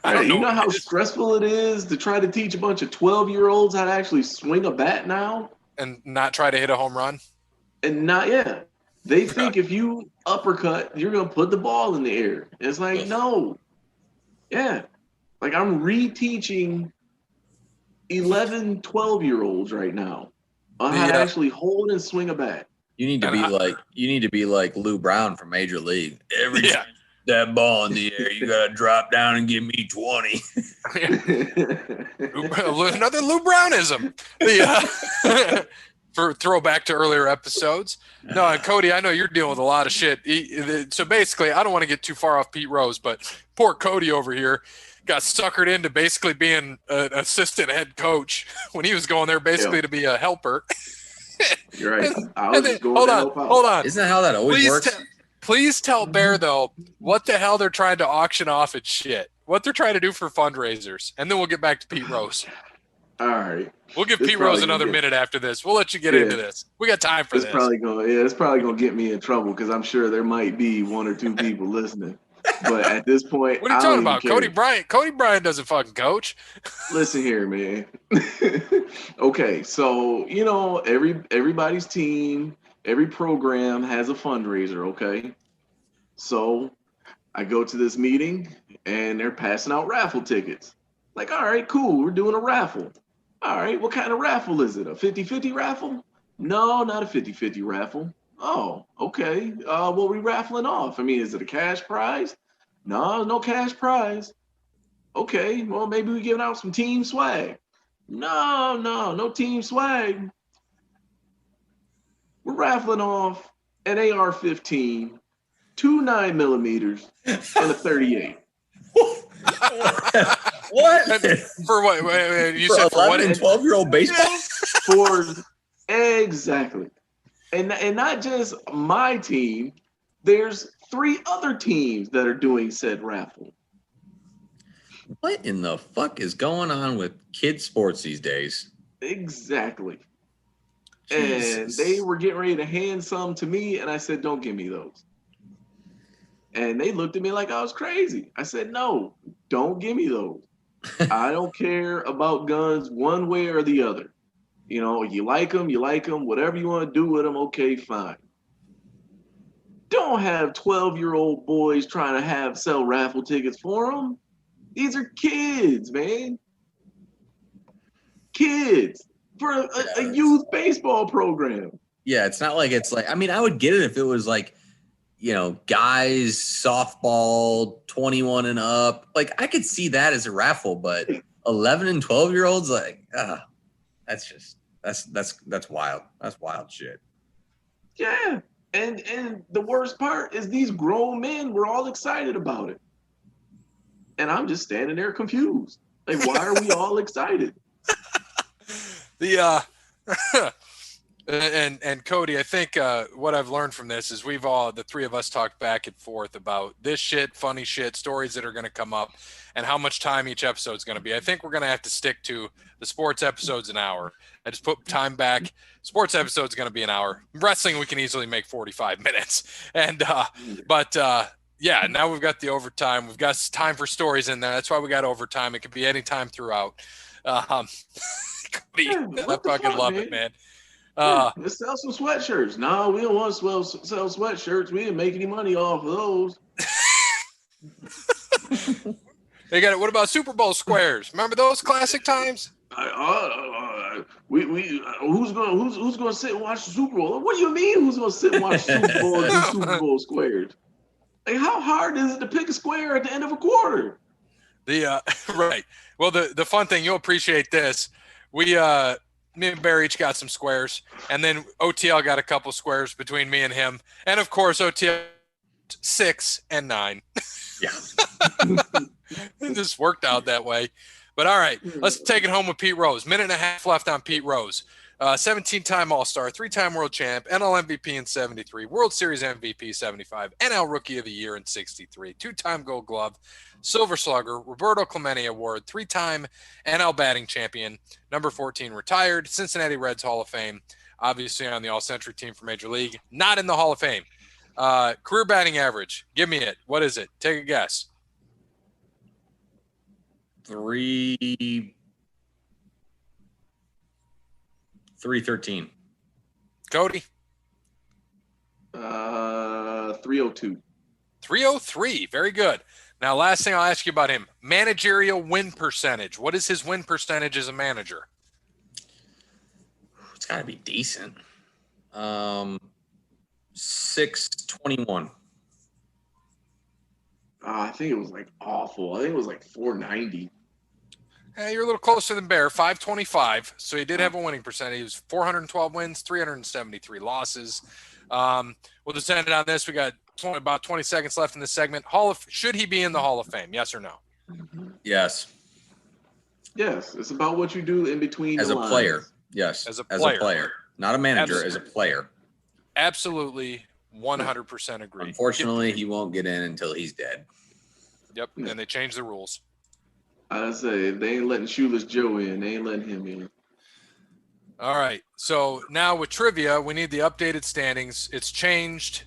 I don't know. You know how stressful it is to try to teach a bunch of 12-year-olds how to actually swing a bat now? And not try to hit a home run? And not, yeah. They think if you uppercut, you're gonna put the ball in the air. It's like, no. Yeah. Like I'm reteaching 11, 12-year-olds right now on how to actually hold and swing a bat. You need to be like Lou Brown from Major League. Every time that ball in the air, you gotta drop down and give me 20. Another Lou Brownism. For throwback to earlier episodes. No, and Kode, I know you're dealing with a lot of shit. So basically, I don't want to get too far off Pete Rose, but poor Kode over here got suckered into basically being an assistant head coach when he was going there basically to be a helper. You're right. I was just going to help out. Hold on. Isn't that how that always works? Please tell Bear, though, what the hell they're trying to auction off at shit. What they're trying to do for fundraisers. And then we'll get back to Pete Rose. All right. We'll give Pete Rose another minute after this. We'll let you get into this. We got time for this. It's probably going to get me in trouble because I'm sure there might be one or two people listening. But at this point, what are you talking about? Kode Bryant doesn't fucking coach. Listen here, man. Okay, so everybody's team, every program has a fundraiser. Okay, so I go to this meeting and they're passing out raffle tickets. Like, all right, cool, we're doing a raffle. All right, what kind of raffle is it? A 50-50 raffle? No, not a 50-50 raffle. Oh, okay. What are we raffling off? I mean, is it a cash prize? No cash prize. Okay, well, maybe we're giving out some team swag. No team swag. We're raffling off an AR-15, 2 9mm, and a 38. What? For what? Wait, you for said 11 for what? and 12-year-old baseball? Exactly. And not just my team, there's 3 other teams that are doing said raffle. What in the fuck is going on with kids sports these days? Exactly. Jesus. And they were getting ready to hand some to me, and I said, don't give me those. And they looked at me like I was crazy. I said, no, don't give me those. I don't care about guns one way or the other. You like them, whatever you want to do with them, okay, fine. Don't have 12-year-old boys trying to sell raffle tickets for them. These are kids, man. Kids for a youth baseball program. Yeah, it's not like I mean, I would get it if it was like, guys softball 21 and up. Like I could see that as a raffle, but 11 and 12-year-olds, that's wild. That's wild shit. Yeah. And the worst part is these grown men were all excited about it. And I'm just standing there confused. Like, why are we all excited? And Kode, I think what I've learned from this is the 3 of us talked back and forth about this shit, funny shit, stories that are going to come up, and how much time each episode is going to be. I think we're going to have to stick to the sports episodes an hour. I just put time back. Sports episode is going to be an hour. Wrestling, we can easily make 45 minutes. And yeah, now we've got the overtime. We've got time for stories in there. That's why we got overtime. It could be any time throughout. I fucking love it, man. Let's sell some sweatshirts. No, we don't want to sell sweatshirts. We didn't make any money off of those. They got it. What about Super Bowl squares? Remember those classic times? Who's gonna sit and watch the Super Bowl? What do you mean? Who's gonna sit and watch the Super Bowl and do Super Bowl squares? Like, how hard is it to pick a square at the end of a quarter? Right. Well, the fun thing, you'll appreciate this. Me and Barry each got some squares, and then OTL got a couple squares between me and him, and of course OTL 6 and 9. Yeah. It just worked out that way. But all right, let's take it home with Pete Rose. Minute and a half left on Pete Rose. 17-time All-Star, 3-time World Champ, NL MVP in 73, World Series MVP 75, NL Rookie of the Year in 63, 2-time Gold Glove, Silver Slugger, Roberto Clemente Award, 3-time NL Batting Champion, number 14 retired, Cincinnati Reds Hall of Fame, obviously on the All-Century team for Major League, not in the Hall of Fame. Career batting average, give me it. What is it? Take a guess. 313. Kode? 302. 303. Very good. Now, last thing I'll ask you about him, managerial win percentage. What is his win percentage as a manager? It's got to be decent. 621. I think it was like awful. I think it was like 490. Hey, you're a little closer than Bear, 525. So he did have a winning percentage. He was 412 wins, 373 losses. We'll just end it on this. We got about 20 seconds left in this segment. Should he be in the Hall of Fame? Yes or no? Yes. Yes, it's about what you do in between As the a lines. player. Yes. As a player. Not a manager, as a player. Absolutely 100% agree. Unfortunately, he won't get in until he's dead. Yep, and they changed the rules. I say, if they ain't letting Shoeless Joe in, they ain't letting him in. All right, so now with trivia, we need the updated standings. It's changed.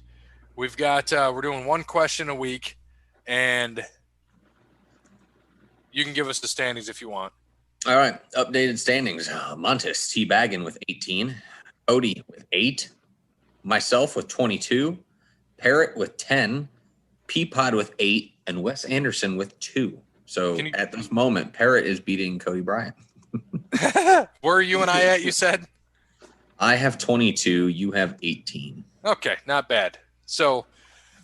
We've got we're doing one question a week, and you can give us the standings if you want. All right, updated standings. Montes teabagging with 18, Kode with 8, myself with 22, Parrot with 10, Peapod with 8, and Wes Anderson with 2. So at this moment, Parrot is beating Kode Bryant. Where are you and I at, you said? I have 22. You have 18. Okay, not bad. So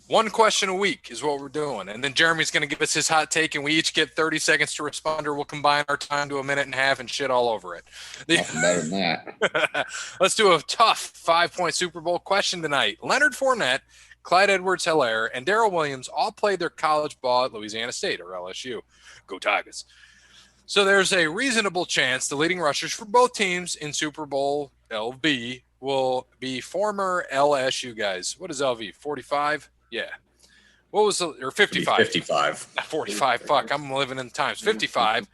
one question a week is what we're doing. And then Jeremy's going to give us his hot take, and we each get 30 seconds to respond, or we'll combine our time to a minute and a half and shit all over it. Nothing better than that. Let's do a tough 5-point Super Bowl question tonight. Leonard Fournette, Clyde Edwards-Helaire, and Darrell Williams all played their college ball at Louisiana State or LSU. Go Tigers. So there's a reasonable chance the leading rushers for both teams in Super Bowl LV will be former LSU guys. What is LV? 45? Yeah. What was or 55? 55. Not 45. Fuck, I'm living in the times. 55.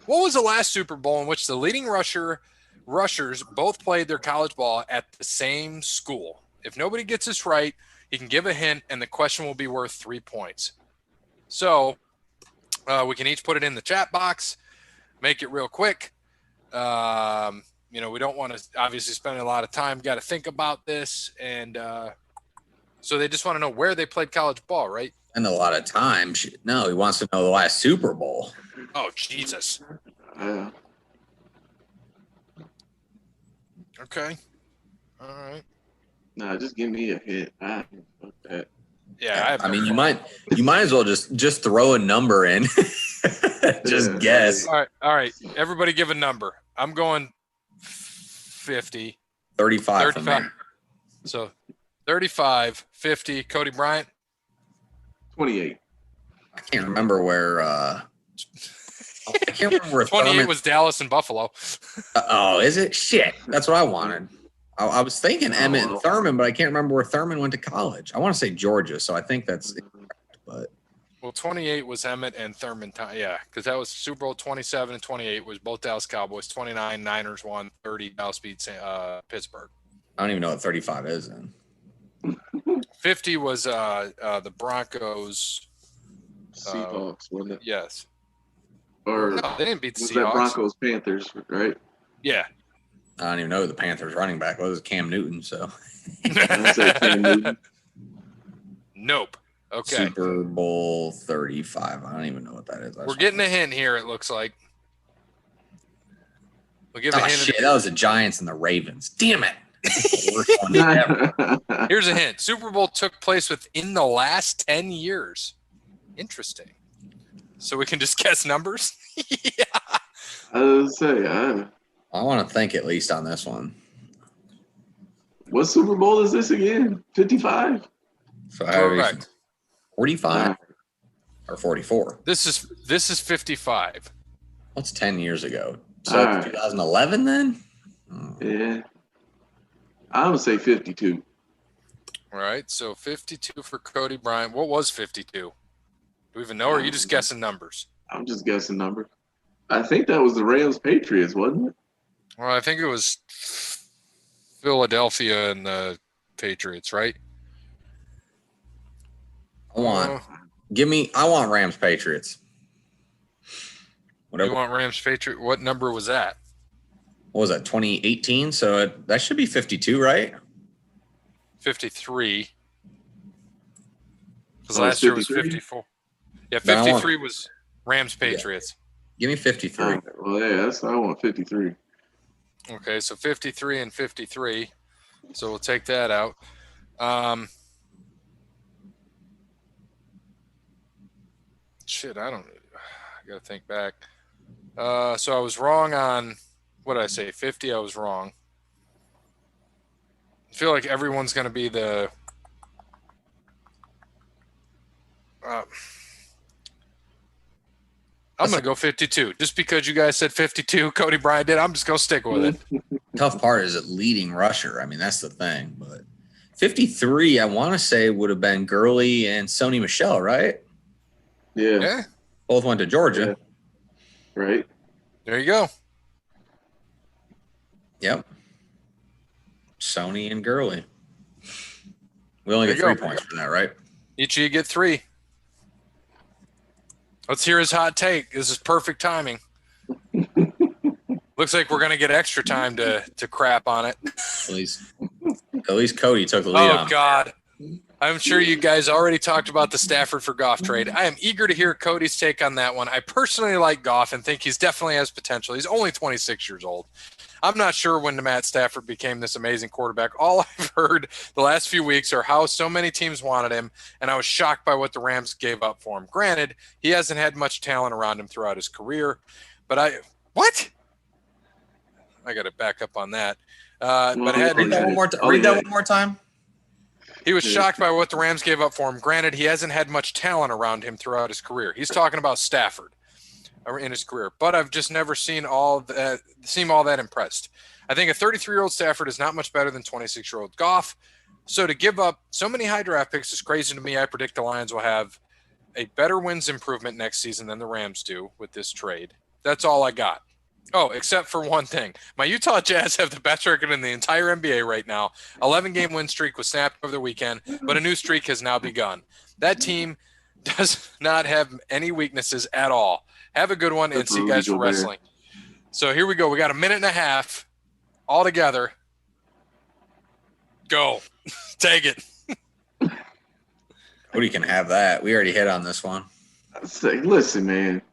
What was the last Super Bowl in which the leading rushers both played their college ball at the same school? If nobody gets this right, he can give a hint, and the question will be worth 3 points. So we can each put it in the chat box, make it real quick. We don't want to obviously spend a lot of time. Got to think about this. And so they just want to know where they played college ball, right? And a lot of time. No, he wants to know the last Super Bowl. Oh, Jesus. Yeah. Okay. All right. Nah, just give me a hit. Fuck that. Yeah, I mean, you might as well just throw a number in. Just guess. All right. Everybody give a number. I'm going 50. 35. 35. So 35, 50. Kode Bryant? 28. I can't remember where. I can't remember where 28 Thurman was Dallas and Buffalo. Oh, is it? Shit. That's what I wanted. I was thinking Emmett and Thurman, but I can't remember where Thurman went to college. I want to say Georgia, so I think that's incorrect. But Well, 28 was Emmett and Thurman. Yeah, because that was Super Bowl 27 and 28 was both Dallas Cowboys. 29, Niners won. 30, Dallas beat Pittsburgh. I don't even know what 35 is then. 50 was the Broncos. Seahawks, wasn't it? Yes. Or no, they didn't beat the was Seahawks. that Broncos Panthers, right? Yeah. I don't even know who the Panthers running back was. Cam Newton, so. I said Cam Newton. Nope. Okay. Super Bowl 35. I don't even know what that is. We're getting a hint here, it looks like. We'll give a hint. Shit, that was the Giants and the Ravens. Damn it. Worst one ever. Here's a hint. Super Bowl took place within the last 10 years. Interesting. So we can just guess numbers? Yeah. I was say, I want to think at least on this one. what Super Bowl is this again? 55? So Correct. 45 or 44? This is 55. What's 10 years ago? So All right. 2011 then? Oh. Yeah. I'm going to say 52. All right. So 52 for Kode Bryant. What was 52? Do we even know, or are you just guessing numbers? I'm just guessing numbers. I think that was the Rams Patriots, wasn't it? Well, I think it was Philadelphia and the Patriots, right? I want Rams Patriots. Whatever. You want Rams Patriots? What number was that? What was that, 2018? So that should be 52, right? 53. Because Oh, it's last year was 53? 54. Yeah, Then I want- 53 was Rams Patriots. Give me 53. All right, well, yeah, I want 53. Okay, so 53 and 53. So we'll take that out. I got to think back. So I was wrong on, what did I say, 50? I was wrong. I feel like everyone's going to be the I'm going to go 52. Just because you guys said 52, Cody Bryant did, I'm just going to stick with it. Tough part is it leading rusher. I mean, that's the thing. But 53, I want to say, would have been Gurley and Sony Michel, right? Yeah. Both went to Georgia. Yeah. Right. There you go. Yep. Sony and Gurley. We only There get you 3 go. points for that, right? Each of you get 3. Let's hear his hot take. This is perfect timing. Looks like we're going to get extra time to crap on it. At least Cody took the lead on. Oh, God. I'm sure you guys already talked about the Stafford for Goff trade. I am eager to hear Cody's take on that one. I personally like Goff and think he's definitely has potential. He's only 26 years old. I'm not sure when Matt Stafford became this amazing quarterback. All I've heard the last few weeks are how so many teams wanted him, and I was shocked by what the Rams gave up for him. Granted, he hasn't had much talent around him throughout his career, but I got to back up on that. But Read that one more time. Read that one more time. He was shocked by what the Rams gave up for him. Granted, he hasn't had much talent around him throughout his career. He's talking about Stafford in his career, but I've just never seen all that impressed. I think a 33-year-old Stafford is not much better than 26-year-old Goff. So to give up so many high draft picks is crazy to me. I predict the Lions will have a better wins improvement next season than the Rams do with this trade. That's all I got. Oh, except for one thing. My Utah Jazz have the best record in the entire NBA right now. 11-game win streak was snapped over the weekend, but a new streak has now begun. That team does not have any weaknesses at all. Have a good one, and see you guys for wrestling. So here we go. We got a minute and a half all together. Go. Take it. Cody can have that. We already hit on this one. Listen, man.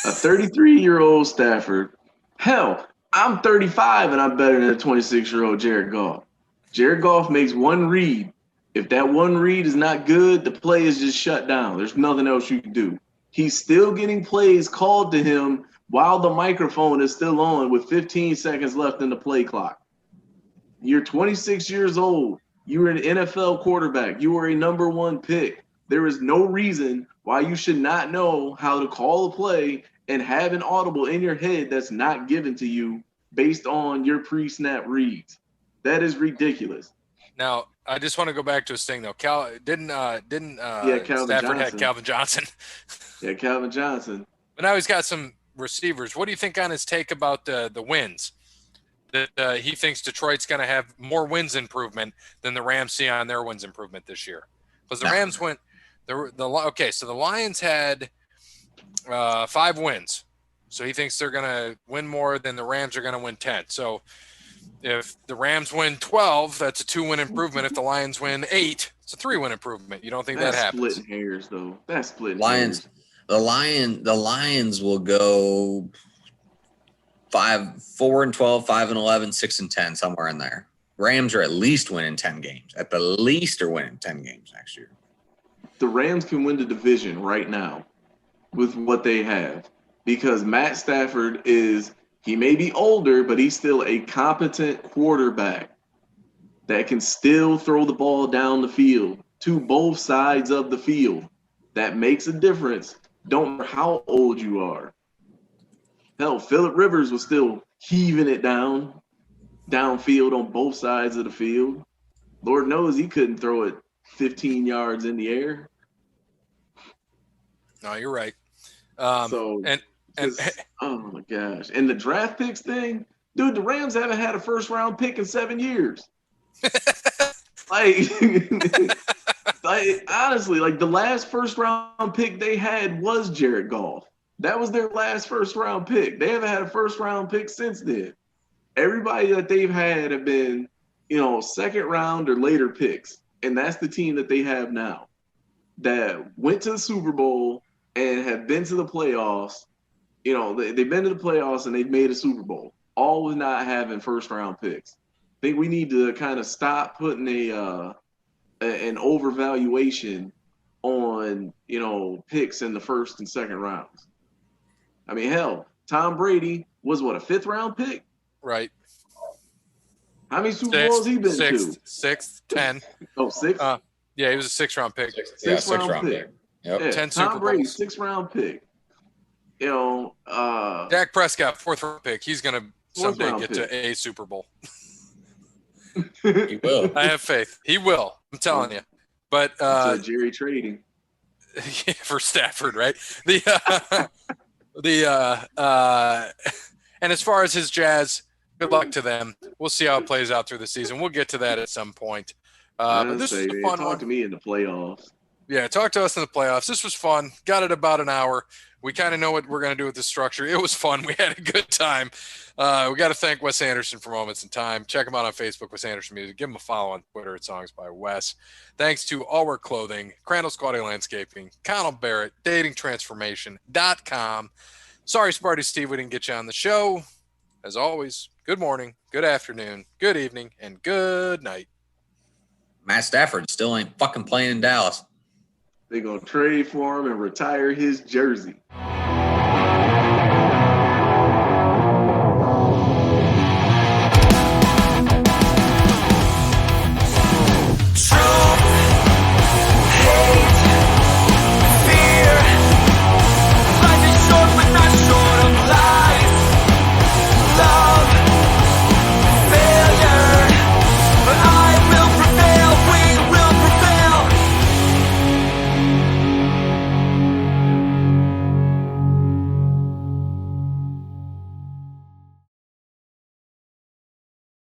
A 33-year-old Stafford. Hell, I'm 35 and I'm better than a 26-year-old Jared Goff. Jared Goff makes one read. If that one read is not good, the play is just shut down. There's nothing else you can do. He's still getting plays called to him while the microphone is still on with 15 seconds left in the play clock. You're 26 years old. You were an NFL quarterback. You were a number 1 pick. There is no reason why you should not know how to call a play and have an audible in your head that's not given to you based on your pre-snap reads. That is ridiculous. Now, I just want to go back to his thing though. Didn't Calvin Stafford Johnson. had Calvin Johnson? Yeah, Calvin Johnson. But now he's got some receivers. What do you think on his take about the wins? That he thinks Detroit's going to have more wins improvement than the Rams see on their wins improvement this year. Because the Rams went so the Lions had 5 wins. So he thinks they're going to win more than the Rams are going to win 10. So if the Rams win 12, that's a 2-win improvement. If the Lions win 8, it's a 3-win improvement. You don't think that happens? Splitting hairs, though. That's splitting Lions. hairs. The Lions will go 4-12, 5-11, 6-10, somewhere in there. Rams are at least winning 10 games. At the least, are winning 10 games next year. The Rams can win the division right now with what they have because Matt Stafford he may be older, but he's still a competent quarterback that can still throw the ball down the field to both sides of the field. That makes a difference. Don't matter how old you are. Hell, Phillip Rivers was still heaving it downfield on both sides of the field. Lord knows he couldn't throw it 15 yards in the air. No, you're right. Oh my gosh. And the draft picks thing, dude, the Rams haven't had a first round pick in 7 years. like honestly, like the last first round pick they had was Jared Goff. That was their last first round pick. They haven't had a first round pick since then. Everybody that they've had have been, second round or later picks. And that's the team that they have now. that went to the Super Bowl and have been to the playoffs. You know, they've been to the playoffs and they've made a Super Bowl, all with not having first round picks. I think we need to kind of stop putting an overvaluation on, you know, picks in the first and second rounds. I mean, hell, Tom Brady was what, a 5th round pick? Right. How many Super Bowls he been to? Sixth, 10. Oh, 6? Yeah, he was a 6th round pick. Sixth round pick. Yep. Yeah, 10 Tom Super Brady, Bowls. 6th round pick. You know, Dak Prescott, 4th round pick. He's gonna someday round get pick. to a Super Bowl. He will. I have faith. He will. I'm telling you. But Jerry trading. for Stafford, right? And as far as his Jazz, good luck to them. We'll see how it plays out through the season. We'll get to that at some point. But this was a fun talk one. to me in the playoffs. Yeah, talk to us in the playoffs. This was fun. Got it about an hour. We kind of know what we're going to do with the structure. It was fun. We had a good time. We got to thank Wes Anderson for Moments in Time. Check him out on Facebook, Wes Anderson Music. Give him a follow on Twitter at Songs by Wes. Thanks to All Work Clothing, Crandall's Quality Landscaping, Connell Barrett, DatingTransformation.com. Sorry, Sparty Steve, we didn't get you on the show. As always, good morning, good afternoon, good evening, and good night. Matt Stafford still ain't fucking playing in Dallas. They're going to trade for him and retire his jersey.